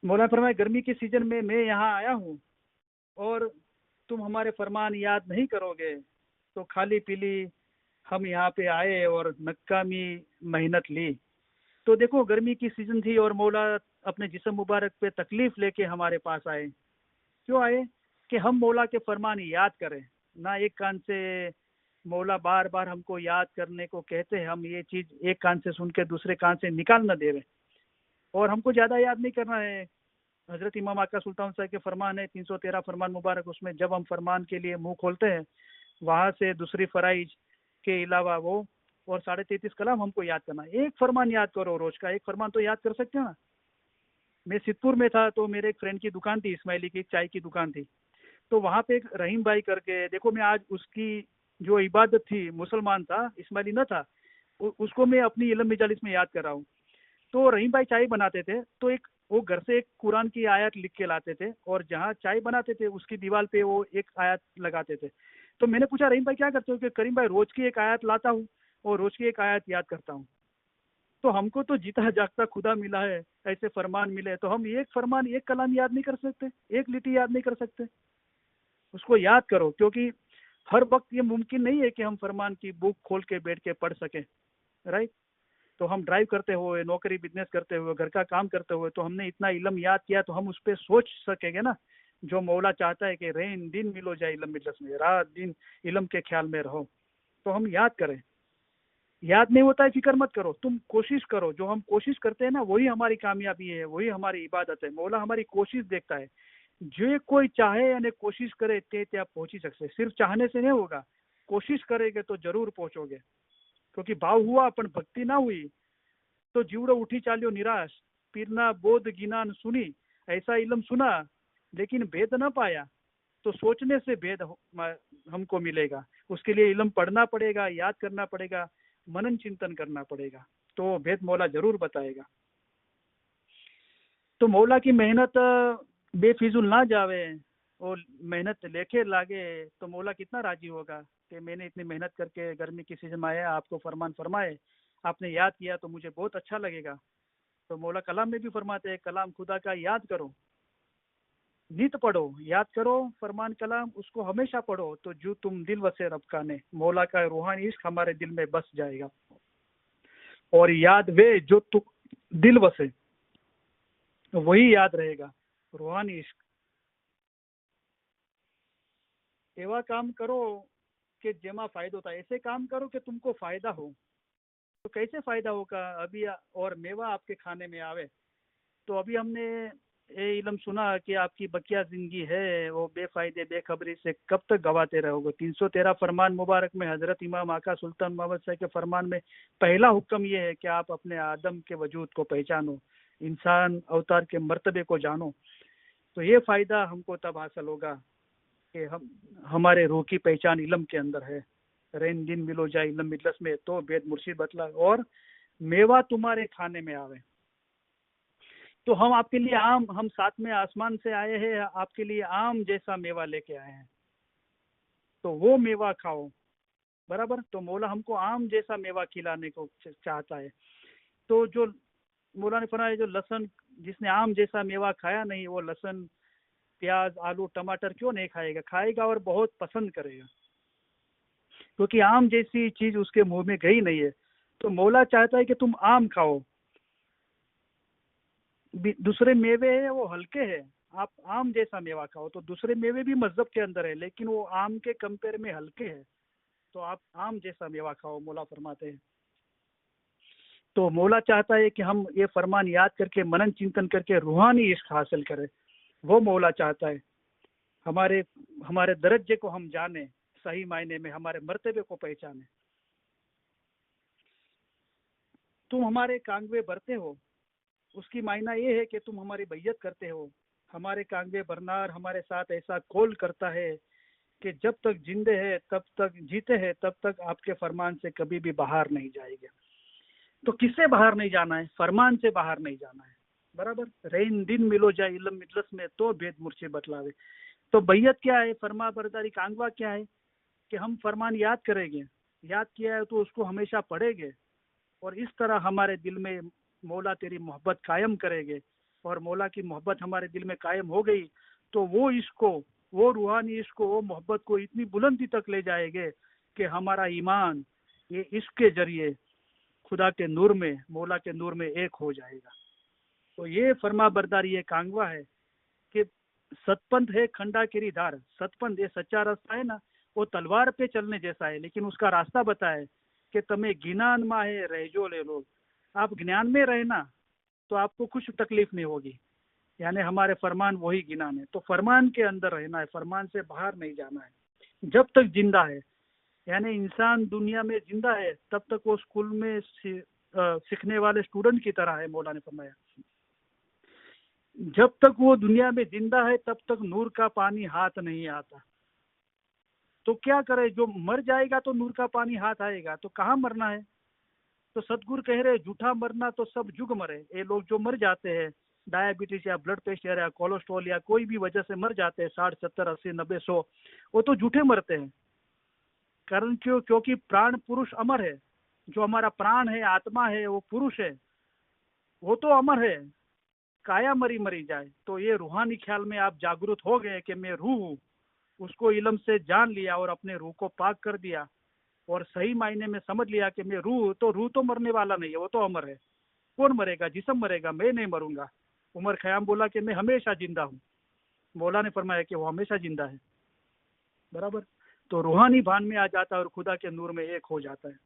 Speaker 1: मौला फरमाए गर्मी के सीजन में मैं यहाँ आया हूँ और तुम हमारे फरमान याद नहीं करोगे, तो खाली पीली हम यहाँ पे आए और नक्कामी मेहनत ली। तो देखो गर्मी की सीजन थी और मौला अपने जिस्म मुबारक पे तकलीफ लेके हमारे पास आए। क्यों आए? कि हम मौला के फरमान याद करें। ना एक कान से मौला बार बार हमको याद करने को कहते हैं, हम ये चीज एक कान से सुन के दूसरे कान से निकाल न देवे। और हमको ज्यादा याद नहीं करना है। हजरत इमाम आका सुल्तान साहब के फरमान है 313 फरमान मुबारक, उसमें जब हम फरमान के लिए मुंह खोलते हैं वहां से दूसरी फराइज के अलावा वो और 33.5 कलाम हमको याद करना। एक फरमान याद करो रोज का, एक फरमान तो याद कर सकते हो ना। मैं सिद्धपुर में था तो मेरे एक फ्रेंड की दुकान थी, इस्माइली की चाय की दुकान थी। तो वहां पे एक रहीम भाई करके, देखो मैं आज उसकी जो इबादत थी, मुसलमान था, इस्माइली न था, उसको मैं अपनी इल्म मजालिस में याद कर रहा हूँ। तो रहीम भाई चाय बनाते थे, तो एक वो घर से एक कुरान की आयत लिख के लाते थे और जहाँ चाय बनाते थे उसकी दीवार पे वो एक आयत लगाते थे। तो मैंने पूछा रहीम भाई क्या करते हो? कि करीम भाई रोज की एक आयत लाता हूँ और रोज की एक आयत याद करता हूँ। तो हमको तो जीता जागता खुदा मिला है, ऐसे फरमान मिले, तो हम एक फरमान एक कलाम याद नहीं कर सकते, एक लिटी याद नहीं कर सकते? उसको याद करो, क्योंकि हर वक्त ये मुमकिन नहीं है कि हम फरमान की बुक खोल के बैठ के पढ़ सके, राइट। तो हम ड्राइव करते हुए, नौकरी बिजनेस करते हुए, घर का काम करते हुए, तो हमने इतना इल्म याद किया तो हम उस पर सोच सकेंगे ना। जो मौला चाहता है कि रेन दिन मिलो जाए इल्म मिजलस में, रात दिन इल्म के ख्याल में रहो, तो हम याद करें। याद नहीं होता है फिक्र मत करो, तुम कोशिश करो। जो हम कोशिश करते हैं ना वही हमारी कामयाबी है, वही हमारी इबादत है। मौला हमारी कोशिश देखता है। जो कोई चाहे यानी कोशिश करे ते आप पहुंच ही सकते। सिर्फ चाहने से नहीं होगा, कोशिश करेंगे तो जरूर पहुंचोगे। क्योंकि भाव हुआ पण भक्ति ना हुई तो जीवड़ो उठी चालियो निराश, पीरना बोध गिनान सुनी, ऐसा इल्म सुना लेकिन भेद न पाया। तो सोचने से भेद हमको मिलेगा। उसके लिए इल्म पढ़ना पड़ेगा, याद करना पड़ेगा, मनन चिंतन करना पड़ेगा, तो भेद मौला जरूर बताएगा। तो मौला की मेहनत बेफिजुल ना जावे और मेहनत लेके लागे तो मौला कितना राजी होगा कि मैंने इतनी मेहनत करके गर्मी की सीजन में आया, आपको फरमान फरमाए, आपने याद किया तो मुझे बहुत अच्छा लगेगा। तो मौला कलाम में भी फरमाते हैं कलाम खुदा का याद करो, नित पढ़ो, याद करो फरमान कलाम, उसको हमेशा पढ़ो तो जो तुम दिल वसे रब का ने, मौला का रूहानी इश्क हमारे दिल में बस जाएगा। और याद वे जो तू दिल वसे, वही याद रहेगा। रूहानी इश्क। एवा काम करो कि जेमा फायदो था, ऐसे काम करो कि तुमको फायदा हो। तो कैसे फायदा होगा? अभी और मेवा आपके खाने में आवे। तो अभी हमने ये इल्म सुना कि आपकी बकिया जिंदगी है वो बेफायदे बेखबरी से कब तक गवाते रहोगे। 313 फरमान मुबारक में हजरत इमाम आका सुल्तान मोहम्मद साहब के फरमान में पहला हुक्म ये है कि आप अपने आदम के वजूद को पहचानो, इंसान अवतार के मर्तबे को जानो। तो ये फायदा हमको तब हासिल होगा कि हम हमारे रूह की पहचान इल्म के अंदर है। रेन दिन मिलो जाए इल्म मिजलस में, तो बेद मुर्शिद बतला और मेवा तुम्हारे खाने में आवे। तो हम आपके लिए आम, हम साथ में आसमान से आए हैं, आपके लिए आम जैसा मेवा लेके आए हैं, तो वो मेवा खाओ। बराबर। तो मौला हमको आम जैसा मेवा खिलाने को चाहता है। तो जो मौला ने फरमाया, जो लहसुन, जिसने आम जैसा मेवा खाया नहीं, वो लहसुन प्याज आलू टमाटर क्यों नहीं खाएगा? खाएगा और बहुत पसंद करेगा, क्योंकि आम जैसी चीज उसके मुंह में गई नहीं है। तो मौला चाहता है कि तुम आम खाओ। दूसरे मेवे है वो हल्के हैं, आप आम जैसा मेवा खाओ। तो दूसरे मेवे भी मजहब के अंदर है, लेकिन वो आम के कंपेयर में हल्के हैं। तो आप आम जैसा मेवा खाओ, मौला फरमाते हैं। तो मौला चाहता है कि हम ये फरमान याद करके मनन चिंतन करके रूहानी इश्क हासिल करें। वो मौला चाहता है हमारे हमारे दर्जे को हम जाने, सही मायने में हमारे मर्तबे को पहचाने। तुम हमारे कांगवे भरते हो, उसकी मायना ये है कि तुम हमारी बैयत करते हो। हमारे कांगवे भरनार हमारे साथ ऐसा कौल करता है कि जब तक जिंदे है तब तक जीते हैं, तब तक आपके फरमान से कभी भी बाहर नहीं जाएगा। तो किससे बाहर नहीं जाना है? फरमान से बाहर नहीं जाना है। बराबर। रेन दिन मिलो जाए इल्म मिजलस में, तो भेद मुर्शे बतलावे। तो बैयत क्या है? फरमा बरदारी कांगवा क्या है? कि हम फरमान याद करेंगे, याद किया है तो उसको हमेशा पढ़ेंगे, और इस तरह हमारे दिल में मौला तेरी मोहब्बत कायम करेंगे। और मौला की मोहब्बत हमारे दिल में कायम हो गई तो वो इसको, वो रूहानी इसको, वो मोहब्बत को इतनी बुलंदी तक ले जाएंगे कि हमारा ईमान ये इश्क के जरिए खुदा के नूर में, मौला के नूर में एक हो जाएगा। तो ये फरमा बरदारी ये कांगवा है कि सतपंथ है खंडा केरी धार। सतपंथ ये सच्चा रास्ता है ना, वो तलवार पे चलने जैसा है, लेकिन उसका रास्ता बताए कि तमें ज्ञान मा है रहजो ले लो। आप ज्ञान में रहना तो आपको कुछ तकलीफ नहीं होगी। यानी हमारे फरमान वही ज्ञान है। तो फरमान के अंदर रहना है, फरमान से बाहर नहीं जाना है जब तक जिंदा है। यानी इंसान दुनिया में जिंदा है तब तक वो स्कूल में सीखने वाले स्टूडेंट की तरह है। मौला ने फरमाया जब तक वो दुनिया में जिंदा है तब तक नूर का पानी हाथ नहीं आता। तो क्या करे? जो मर जाएगा तो नूर का पानी हाथ आएगा। तो कहाँ मरना है? तो सतगुरु कह रहे झूठा मरना तो सब जुग मरे। ये लोग जो मर जाते हैं डायबिटीज या ब्लड प्रेशर या कोलेस्ट्रॉल या कोई भी वजह से मर जाते हैं 60 70 80 90 100, वो तो झूठे मरते हैं। कारण क्यों? क्योंकि प्राण पुरुष अमर है। जो हमारा प्राण है, आत्मा है, वो पुरुष है, वो तो अमर है। काया मरी मरी जाए। तो ये रूहानी ख्याल में आप जागरूक हो गए कि मैं रूह हूँ, उसको इल्म से जान लिया और अपने रूह को पाक कर दिया और सही मायने में समझ लिया कि मैं रूह, तो रूह तो मरने वाला नहीं है, वो तो अमर है। कौन मरेगा? जिस्म मरेगा, मैं नहीं मरूंगा। उमर खयाम बोला कि मैं हमेशा जिंदा हूँ। मौला ने फरमाया कि वो हमेशा जिंदा है। बराबर। तो रूहानी भान में आ जाता है और खुदा के नूर में एक हो जाता है।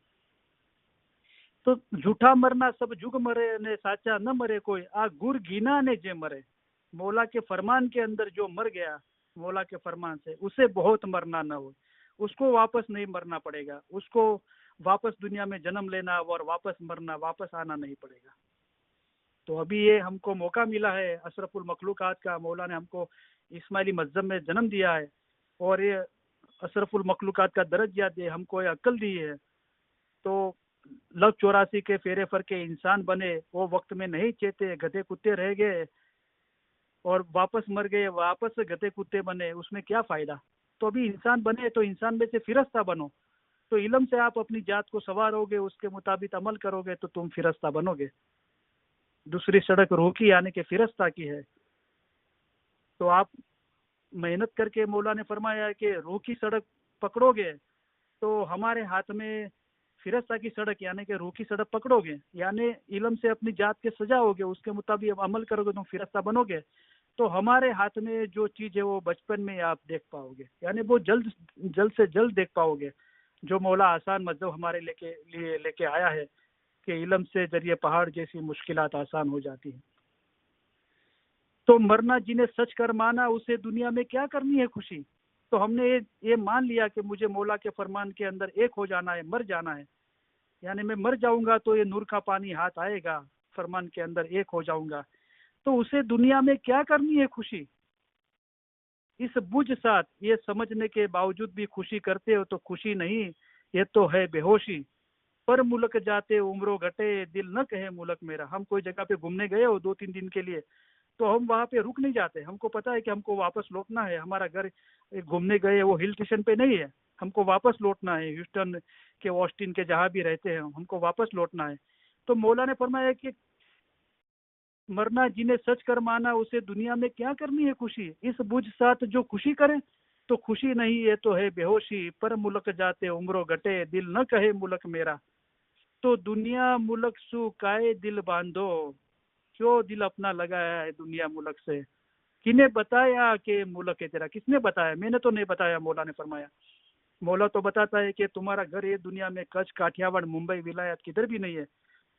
Speaker 1: तो झूठा मरना सब जुग मरे ने साचा न मरे कोई, आ गुर गीना ने जे मरे। मौला के फरमान के अंदर जो मर गया मौला के फरमान से, उसे बहुत मरना न हो। उसको वापस नहीं मरना पड़ेगा, उसको वापस दुनिया में जन्म लेना और वापस मरना, वापस आना नहीं पड़ेगा। तो अभी ये हमको मौका मिला है अशरफुल मखलूकात का। मौला ने हमको इस्माइली मजहब में जन्म दिया है और ये अशरफुल मखलूकात का दर्जा दे, हमको ये अक्ल दी है। तो लग 84 के फेरे फर के इंसान बने, वो वक्त में नहीं चेते, गधे कुत्ते रह गए और वापस मर गए, वापस से गधे कुत्ते बने, उसमें क्या फायदा? तो अभी इंसान बने तो इंसान में से फिरस्ता बनो। तो इल्म से आप अपनी जात को संवारोगे, उसके मुताबिक अमल करोगे तो तुम फिरस्ता बनोगे। दूसरी सड़क रूह की यानी कि फिरस्ता की है। तो आप मेहनत करके, मौला ने फरमाया कि रूह की सड़क पकड़ोगे तो हमारे हाथ में फिरस्ता की सड़क यानी कि रूह की सड़क पकड़ोगे, यानी इल्म से अपनी जात के सजाओगे, उसके मुताबिक अमल करोगे, तुम फिरस्ता बनोगे, तो हमारे हाथ में जो चीज़ है वो बचपन में आप देख पाओगे, यानी वो जल्द जल्द से जल्द देख पाओगे। जो मौला आसान मज़हब हमारे लिए लेके आया है कि इल्म से जरिए पहाड़ जैसी मुश्किलात आसान हो जाती है। तो मरना जिन्हें सच कर माना, उसे दुनिया में क्या करनी है खुशी। तो हमने ये मान लिया कि मुझे मौला के फरमान के अंदर एक हो जाना है, मर जाना है, यानी मैं मर जाऊंगा तो ये नूर का पानी हाथ आएगा, फरमान के अंदर एक हो जाऊंगा, तो उसे दुनिया में क्या करनी है खुशी। इस बुझ साथ ये समझने के बावजूद भी खुशी करते हो तो खुशी नहीं, ये तो है बेहोशी। पर मुल्क जाते उम्रों घटे, दिल न कहे मुल्क मेरा। हम कोई जगह पे घूमने गए हो 2-3 दिन के लिए, तो हम वहाँ पे रुक नहीं जाते, हमको पता है कि हमको वापस लौटना है। हमारा घर घूमने गए वो हिल स्टेशन पे नहीं है, हमको वापस लौटना है, ह्यूस्टन के ऑस्टिन के जहाँ भी रहते हैं हमको वापस लौटना है। तो मौला ने फरमाया कि मरना जिन्हें सच कर माना, उसे दुनिया में क्या करनी है खुशी। इस बुझ साथ जो खुशी करे तो खुशी नहीं, ये तो है बेहोशी। पर मुल्क जाते उम्रों घटे, दिल न कहे मुल्क मेरा। तो दुनिया मुल्क सु काए दिल बांधो, क्यों दिल अपना लगाया है दुनिया मुल्क से। किने बताया कि मुल्क है तेरा, किसने बताया, मैंने तो नहीं बताया, मौला ने फरमाया। मौला तो बताता है कि तुम्हारा घर ये दुनिया में कच्छ, काठियावाड़, मुंबई विलायत किधर भी नहीं है,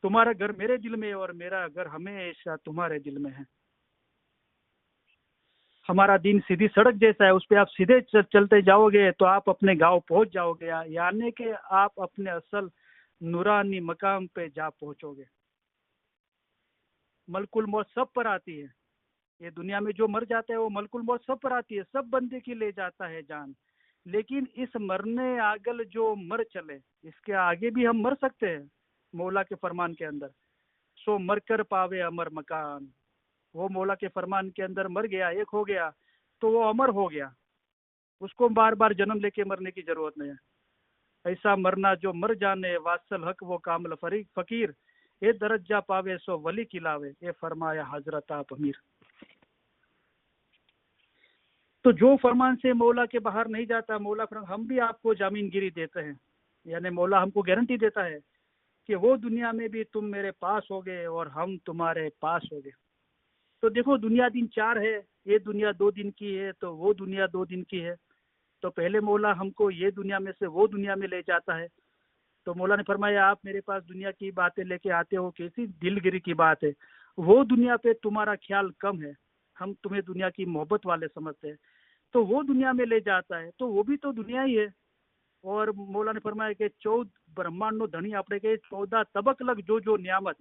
Speaker 1: तुम्हारा घर मेरे दिल में है और मेरा घर हमेशा तुम्हारे दिल में है। हमारा दिन सीधी सड़क जैसा है, उस पर आप सीधे चलते जाओगे तो आप अपने गांव पहुंच जाओगे, यानी कि आप अपने असल नूरानी मकाम पे जा पहुंचोगे। मलकुल मौत सब पर आती है, ये दुनिया में जो मर जाता है वो मलकुल मौत सब पर आती है, सब बंदे की ले जाता है जान। लेकिन इस मरने आगल जो मर चले, इसके आगे भी हम मर सकते हैं मौला के फरमान के अंदर। सो मर कर पावे अमर मकान, वो मौला के फरमान के अंदर मर गया, एक हो गया, तो वो अमर हो गया, उसको बार बार जन्म लेके मरने की जरूरत नहीं है। ऐसा मरना जो मर जाने, वासल हक वो कामल फकीर, ये दरज्जा पावे सो वली खिलावे, ये फरमाया हजरत आप अमीर। तो जो फरमान से मौला के बाहर नहीं जाता, मौला फरमान हम भी आपको जामीनगिरी देते हैं, यानी मौला हमको गारंटी देता है कि वो दुनिया में भी तुम मेरे पास होगे और हम तुम्हारे पास होगे। तो देखो दुनिया दिन 4 है, ये दुनिया 2 दिन की है, तो वो दुनिया 2 दिन की है। तो पहले मौला हमको ये दुनिया में से वो दुनिया में ले जाता है। तो मौला ने फरमाया आप मेरे पास दुनिया की बातें लेके आते हो, कैसी दिलगिरी की बात है, वो दुनिया पे तुम्हारा ख्याल कम है, हम तुम्हें दुनिया की मोहब्बत वाले समझते हैं। तो वो दुनिया में ले जाता है, तो वो भी तो दुनिया ही है। और मौला ने फरमाया कि 14 ब्रह्मांड नो धनी आपने के 14 तबक लग जो नियामत,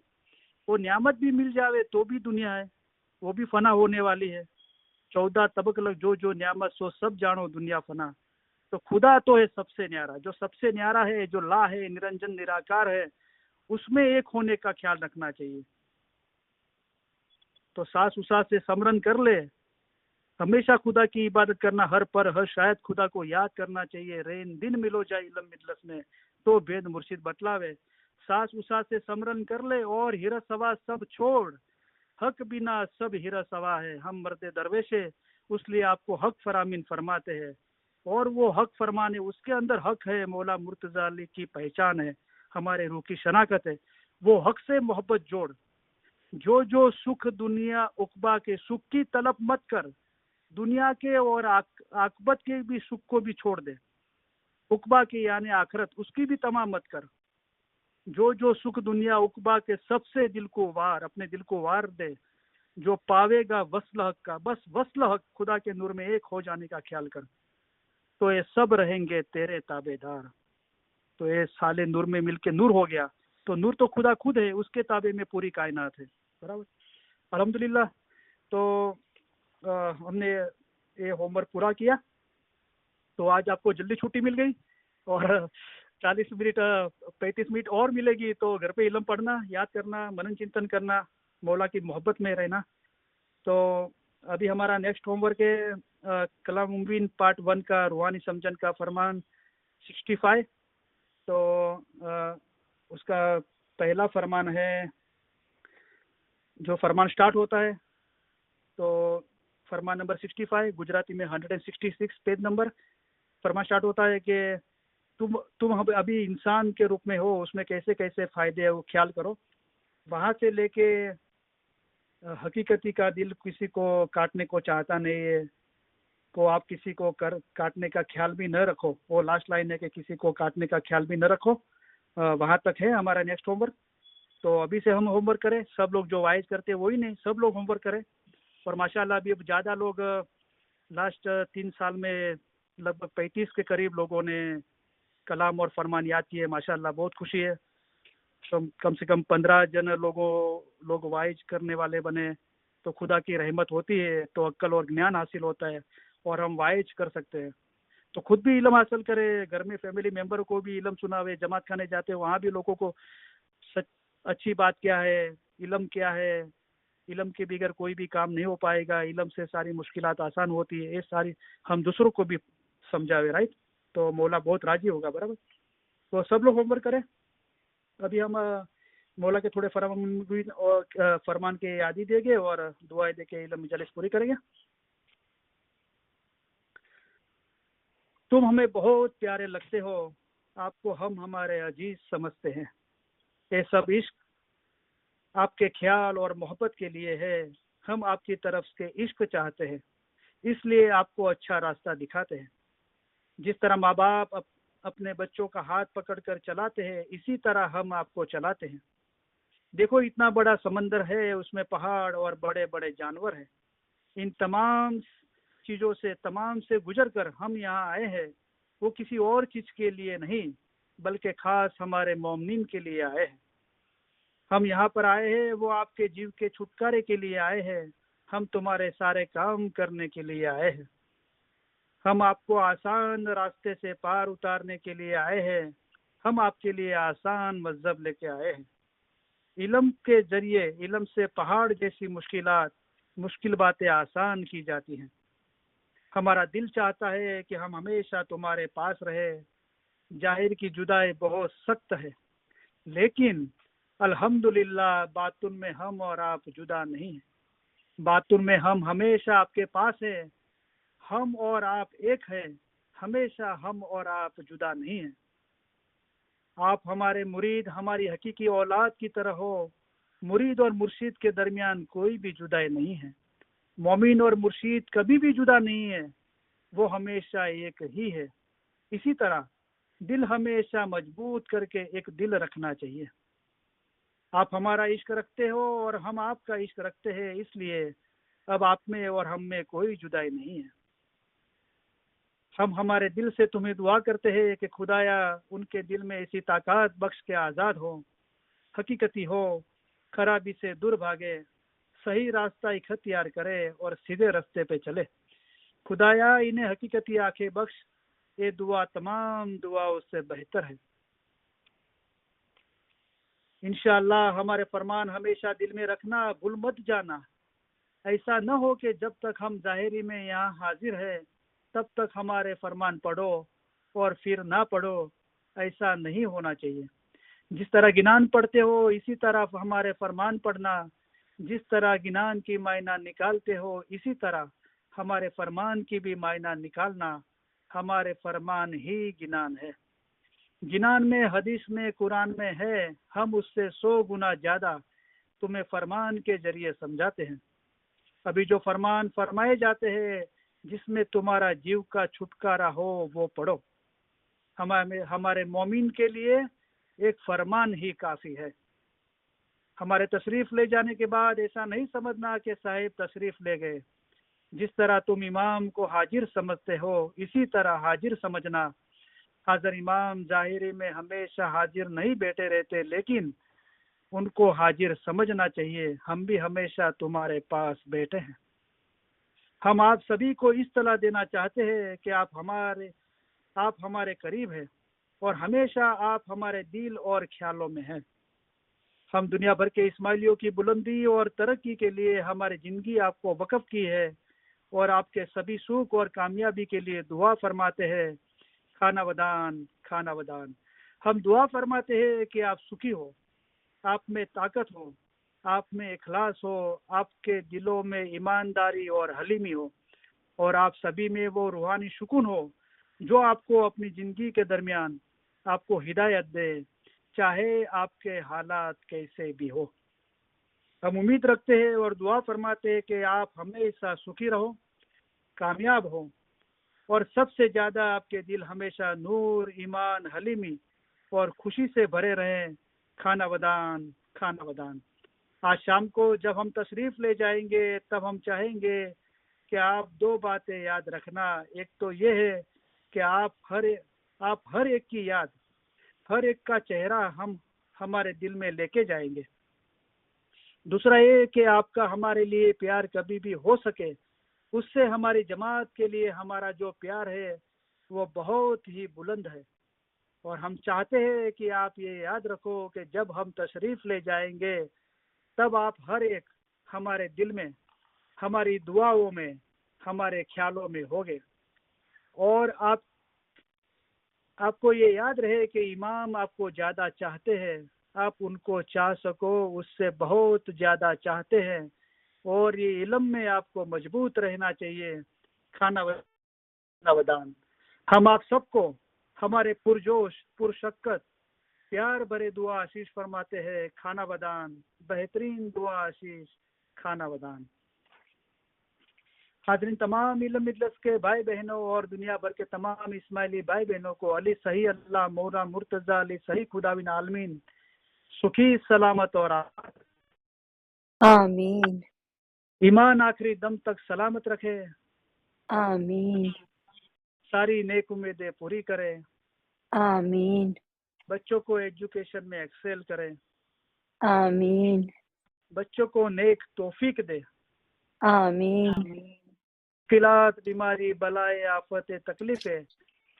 Speaker 1: वो नियामत भी मिल जावे तो भी दुनिया है, वो भी फना होने वाली है। 14 तबक लग जो नियामत, सो सब जानो दुनिया फना। तो खुदा तो है सबसे न्यारा, जो सबसे न्यारा है, जो ला है, निरंजन निराकार है, उसमें एक होने का ख्याल रखना चाहिए। तो सास उसास से समरन कर ले, हमेशा खुदा की इबादत करना, हर पर हर शायद खुदा को याद करना चाहिए। रेन दिन मिलो जाए इलम मिजलस में, तो भेद मुर्शिद बतलावे। सास उसास से समरन कर ले और हिरा सवा सब छोड़, हक बिना सब हिरा सवा है, हम मर्दे दरवेशे, उसलिए आपको हक फरामीन फरमाते हैं। और वो हक फरमाने, उसके अंदर हक है, मौला मुर्तजा अली की पहचान है, हमारे रूह की शनाकत है। वो हक से मोहब्बत जोड़, जो सुख दुनिया उकबा के सुख की तलब मत कर, दुनिया के और आकबत के भी सुख को भी छोड़ दे। उकबा के यानी आखरत, उसकी भी तमाम मत कर। जो सुख दुनिया उकबा के सबसे दिल को वार, अपने दिल को वार दे। जो पावेगा वस्ल हक का, बस वस्ल हक खुदा के नूर में एक हो जाने का ख्याल कर, तो ये सब रहेंगे तेरे ताबेदार। तो ये साले नूर में मिलके नूर हो गया, तो नूर तो खुदा खुद है, उसके ताबे में पूरी कायनात है। बराबर, अल्हम्दुलिल्लाह। तो हमने ये होमवर्क पूरा किया, तो आज आपको जल्दी छुट्टी मिल गई और 40 मिनट 35 मिनट और मिलेगी, तो घर पे इल्म पढ़ना, याद करना, मनन चिंतन करना, मौला की मोहब्बत में रहना। तो अभी हमारा नेक्स्ट होमवर्क है कलाम मुबीन पार्ट 1 का रूहानी समझन का फरमान 65। तो उसका पहला फरमान है, जो फरमान स्टार्ट होता है, तो फरमान नंबर 65 गुजराती में 166 पेज नंबर। फरमान स्टार्ट होता है कि तुम अभी इंसान के रूप में हो, उसमें कैसे कैसे फायदे है वो ख्याल करो। वहां से लेके हकीकती का दिल किसी को काटने को चाहता नहीं है, तो आप किसी को काटने का ख्याल भी न रखो। वो लास्ट लाइन है कि किसी को काटने का ख्याल भी न रखो। वहां तक है हमारा नेक्स्ट होमवर्क। तो अभी से हम होमवर्क करें, सब लोग जो वाइज करते हैं वही नहीं, सब लोग होमवर्क करें। और माशाल्लाह अभी अब ज़्यादा लोग लास्ट 3 साल में लगभग 35 के करीब लोगों ने कलाम और फरमान याद किए। माशाल्लाह बहुत खुशी है। कम से कम 15 जन लोग वाइज करने वाले बने तो खुदा की रहमत होती है, तो अक्ल और ज्ञान हासिल होता है और हम वाइज कर सकते हैं। तो खुद भी इल्म हासिल करे, घर में फैमिली मेंबर को भी इल्म सुनावे। जमात खाने जाते हैं वहाँ भी लोगों को सच अच्छी बात क्या है, इल्म क्या है, इल्म के बगैर कोई भी काम नहीं हो पाएगा, इल्म से सारी मुश्किलात आसान होती है, ये सारी हम दूसरों को भी समझावे। राइट, तो मौला बहुत राजी होगा। बराबर, तो सब लोग होमवर्क करें। अभी हम मौला के थोड़े फरमान के यादी देंगे और दुआएं दे के इल्म मजलिस पूरी करेंगे। तुम हमें बहुत प्यारे लगते हो, आपको हम हमारे अजीज समझते हैं। ये सब इश्क आपके ख्याल और मोहब्बत के लिए है। हम आपकी तरफ से इश्क चाहते हैं, इसलिए आपको अच्छा रास्ता दिखाते हैं। जिस तरह माँ बाप अपने बच्चों का हाथ पकड़कर चलाते हैं, इसी तरह हम आपको चलाते हैं। देखो इतना बड़ा समंदर है, उसमें पहाड़ और बड़े बड़े जानवर हैं। इन तमाम चीज़ों से गुजर कर हम यहाँ आए हैं। वो किसी और चीज़ के लिए नहीं, बल्कि खास हमारे मोमिन के लिए आए हैं। हम यहाँ पर आए हैं, वो आपके जीव के छुटकारे के लिए आए हैं। हम तुम्हारे सारे काम करने के लिए आए हैं। हम आपको आसान रास्ते से पार उतारने के लिए आए हैं। हम आपके लिए आसान मजहब लेके आए हैं। इल्म के जरिए, इल्म से पहाड़ जैसी मुश्किल बातें आसान की जाती हैं। हमारा दिल चाहता है कि हम हमेशा तुम्हारे पास रहे। जाहिर की जुदाई बहुत सख्त है, लेकिन अल्हम्दुलिल्लाह बातुन में हम और आप जुदा नहीं हैं। बातुन में हम हमेशा आपके पास है। हम और आप एक है, हमेशा हम और आप जुदा नहीं हैं। आप हमारे मुरीद, हमारी हकीकी औलाद की तरह हो। मुरीद और मुर्शिद के दरमियान कोई भी जुदाई नहीं है। मोमिन और मुर्शिद कभी भी जुदा नहीं है, वो हमेशा एक ही है। इसी तरह दिल हमेशा मजबूत करके एक दिल रखना चाहिए। आप हमारा इश्क रखते हो और हम आपका इश्क रखते हैं, इसलिए अब आप में और हम में कोई जुदाई नहीं है। हम हमारे दिल से तुम्हें दुआ करते हैं कि खुदाया उनके दिल में ऐसी ताकत बख्श के आज़ाद हो, हकीकती हो, खराबी से दूर भागे, सही रास्ता इख्तियार करे और सीधे रास्ते पे चले। खुदाया इन्हें हकीकती आंखें बख्श। ये दुआ तमाम दुआओं से बेहतर है। इंशाअल्लाह हमारे फरमान हमेशा दिल में रखना, भूल मत जाना। ऐसा न हो कि जब तक हम ज़ाहिरी में यहाँ हाजिर है तब तक हमारे फरमान पढ़ो और फिर ना पढ़ो। ऐसा नहीं होना चाहिए। जिस तरह गिनान पढ़ते हो, इसी तरह हमारे फरमान पढ़ना। जिस तरह गिनान की मायना निकालते हो, इसी तरह हमारे फरमान की भी मायना निकालना। हमारे फरमान ही गिनान है। गिनान में, हदीस में, कुरान में है। हम उससे 100 गुना ज़्यादा तुम्हें फरमान के जरिए समझाते हैं। अभी जो फरमान फरमाए जाते हैं, जिसमें तुम्हारा जीव का छुटकारा हो, वो पढ़ो। हमारे मोमिन के लिए एक फरमान ही काफ़ी है। हमारे तशरीफ़ ले जाने के बाद ऐसा नहीं समझना कि साहिब तशरीफ़ ले गए। जिस तरह तुम इमाम को हाजिर समझते हो, इसी तरह हाजिर समझना। हाजिर इमाम ज़ाहिरी में हमेशा हाजिर नहीं बैठे रहते, लेकिन उनको हाजिर समझना चाहिए। हम भी हमेशा तुम्हारे पास बैठे हैं। हम आप सभी को इस सलाह देना चाहते हैं कि आप हमारे करीब हैं और हमेशा आप हमारे दिल और ख्यालों में हैं। हम दुनिया भर के इस्माइलियों की बुलंदी और तरक्की के लिए हमारी ज़िंदगी आपको वक़्फ़ की है और आपके सभी सुख और कामयाबी के लिए दुआ फरमाते हैं। खाना वदान, खाना वदान। हम दुआ फरमाते हैं कि आप सुखी हो, आप में ताकत हो, आप में इखलास हो, आपके दिलों में ईमानदारी और हलीमी हो, और आप सभी में वो रूहानी सुकून हो जो आपको अपनी ज़िंदगी के दरमियान आपको हिदायत दे, चाहे आपके हालात कैसे भी हो। हम उम्मीद रखते हैं और दुआ फरमाते हैं कि आप हमेशा सुखी रहो, कामयाब हो और सबसे ज्यादा आपके दिल हमेशा नूर, ईमान, हलीमी और खुशी से भरे रहें। खाना वदान, खाना वदान। आज शाम को जब हम तशरीफ ले जाएंगे तब हम चाहेंगे कि आप दो बातें याद रखना। एक तो ये है कि आप हर एक की याद, हर एक का चेहरा हम हमारे दिल में लेके जाएंगे। दूसरा ये कि आपका हमारे लिए प्यार कभी भी हो सके, उससे हमारी जमात के लिए हमारा जो प्यार है वो बहुत ही बुलंद है। और हम चाहते हैं कि आप ये याद रखो कि जब हम तशरीफ ले जाएंगे तब आप हर एक हमारे दिल में, हमारी दुआओं में, हमारे ख्यालों में होगे। और आपको ये याद रहे कि इमाम आपको ज़्यादा चाहते हैं, आप उनको चाह सको उससे बहुत ज़्यादा चाहते हैं। और ये इल्म में आपको मजबूत रहना चाहिए। खाना वदान। हम आप सबको हमारे पुरजोश, पुरशक्कत, प्यार भरे दुआ आशीष फरमाते हैं। खाना वदान, बेहतरीन दुआ आशीष, खाना वदान। हाज़रीन, तमाम इल्म मजलिस के भाई बहनों और दुनिया भर के तमाम इस्माइली भाई बहनों को अली सही अल्लाह मौला मुर्तज़ा अली सही खुदाविन आलमीन सुखी सलामत और
Speaker 3: आमीन
Speaker 1: ईमान आखिरी दम तक सलामत रखे,
Speaker 3: आमीन
Speaker 1: सारी नेक उम्मीदें पूरी करे,
Speaker 3: आमीन
Speaker 1: बच्चों को एजुकेशन में एक्सेल करे,
Speaker 3: आमीन
Speaker 1: बच्चों को नेक तौफीक दे,
Speaker 3: आमीन
Speaker 1: मुश्किलात, बीमारी, बलाए, आफत, तकलीफें,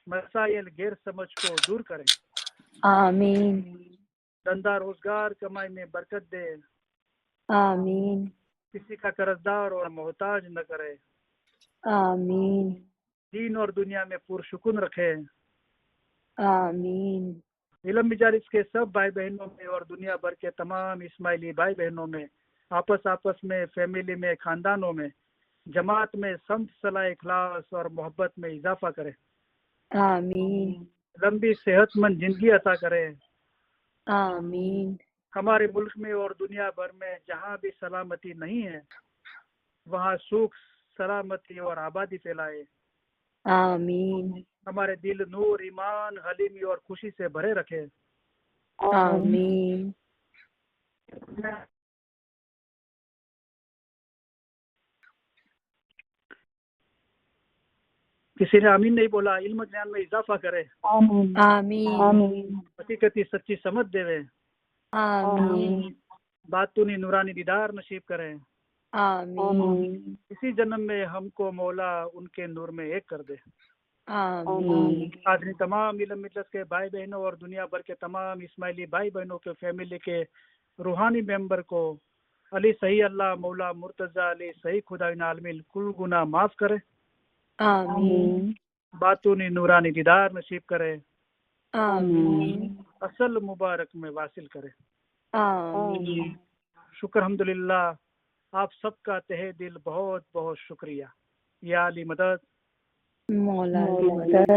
Speaker 1: मसाइल, गैर समझ को दूर करे,
Speaker 3: आमीन
Speaker 1: धंधा रोजगार कमाई में बरकत दे,
Speaker 3: आमीन
Speaker 1: किसी का कर्जदार और मोहताज न करे,
Speaker 3: आमीन
Speaker 1: दीन और दुनिया में पुरसुकून रखे।
Speaker 3: आमीन
Speaker 1: इल्म मिजारिस के सब भाई बहनों में और दुनिया भर के तमाम इस्माइली भाई बहनों में आपस में, फैमिली में, खानदानों में, जमात में संत सलाह, इखलास और मोहब्बत में इजाफा करे।
Speaker 3: आमीन
Speaker 1: लंबी सेहतमंद जिंदगी अता करे।
Speaker 3: आमीन
Speaker 1: हमारे मुल्क में और दुनिया भर में जहाँ भी सलामती नहीं है वहाँ सुख, सलामती और आबादी फैलाए।
Speaker 3: आमीन
Speaker 1: हमारे दिल नूर, ईमान, हलीमी और खुशी से भरे रखे।
Speaker 3: आमीन
Speaker 1: किसी ने आमीन नहीं बोला। इल्म ज्ञान में इजाफा करे,
Speaker 3: आमीन
Speaker 1: हकीकती सच्ची समझ देवे,
Speaker 3: आमीन
Speaker 1: बातूनी नूरानी दीदार नसीब करे।
Speaker 3: आमीन
Speaker 1: इसी जन्म में हमको मौला उनके नूर में एक कर दे।
Speaker 3: आमीन
Speaker 1: आज तमाम इल्म मिल्लत के भाई बहनों और दुनिया भर के तमाम इस्माइली भाई बहनों के फैमिली के रूहानी मेंबर को अली सही अल्लाह मौला मुर्तज़ा अली सही खुदाविन आलमीन कुल गुनाह माफ करे,
Speaker 3: आमीन
Speaker 1: बातूनी नूरानी दीदार नसीब करे,
Speaker 3: आमीन
Speaker 1: असल मुबारक में वासिल करे।
Speaker 3: आमीन
Speaker 1: शुक्र अल्हम्दुलिल्लाह, आप सबका तहे दिल बहुत बहुत शुक्रिया। या अली मदद,
Speaker 3: मौला की मदद।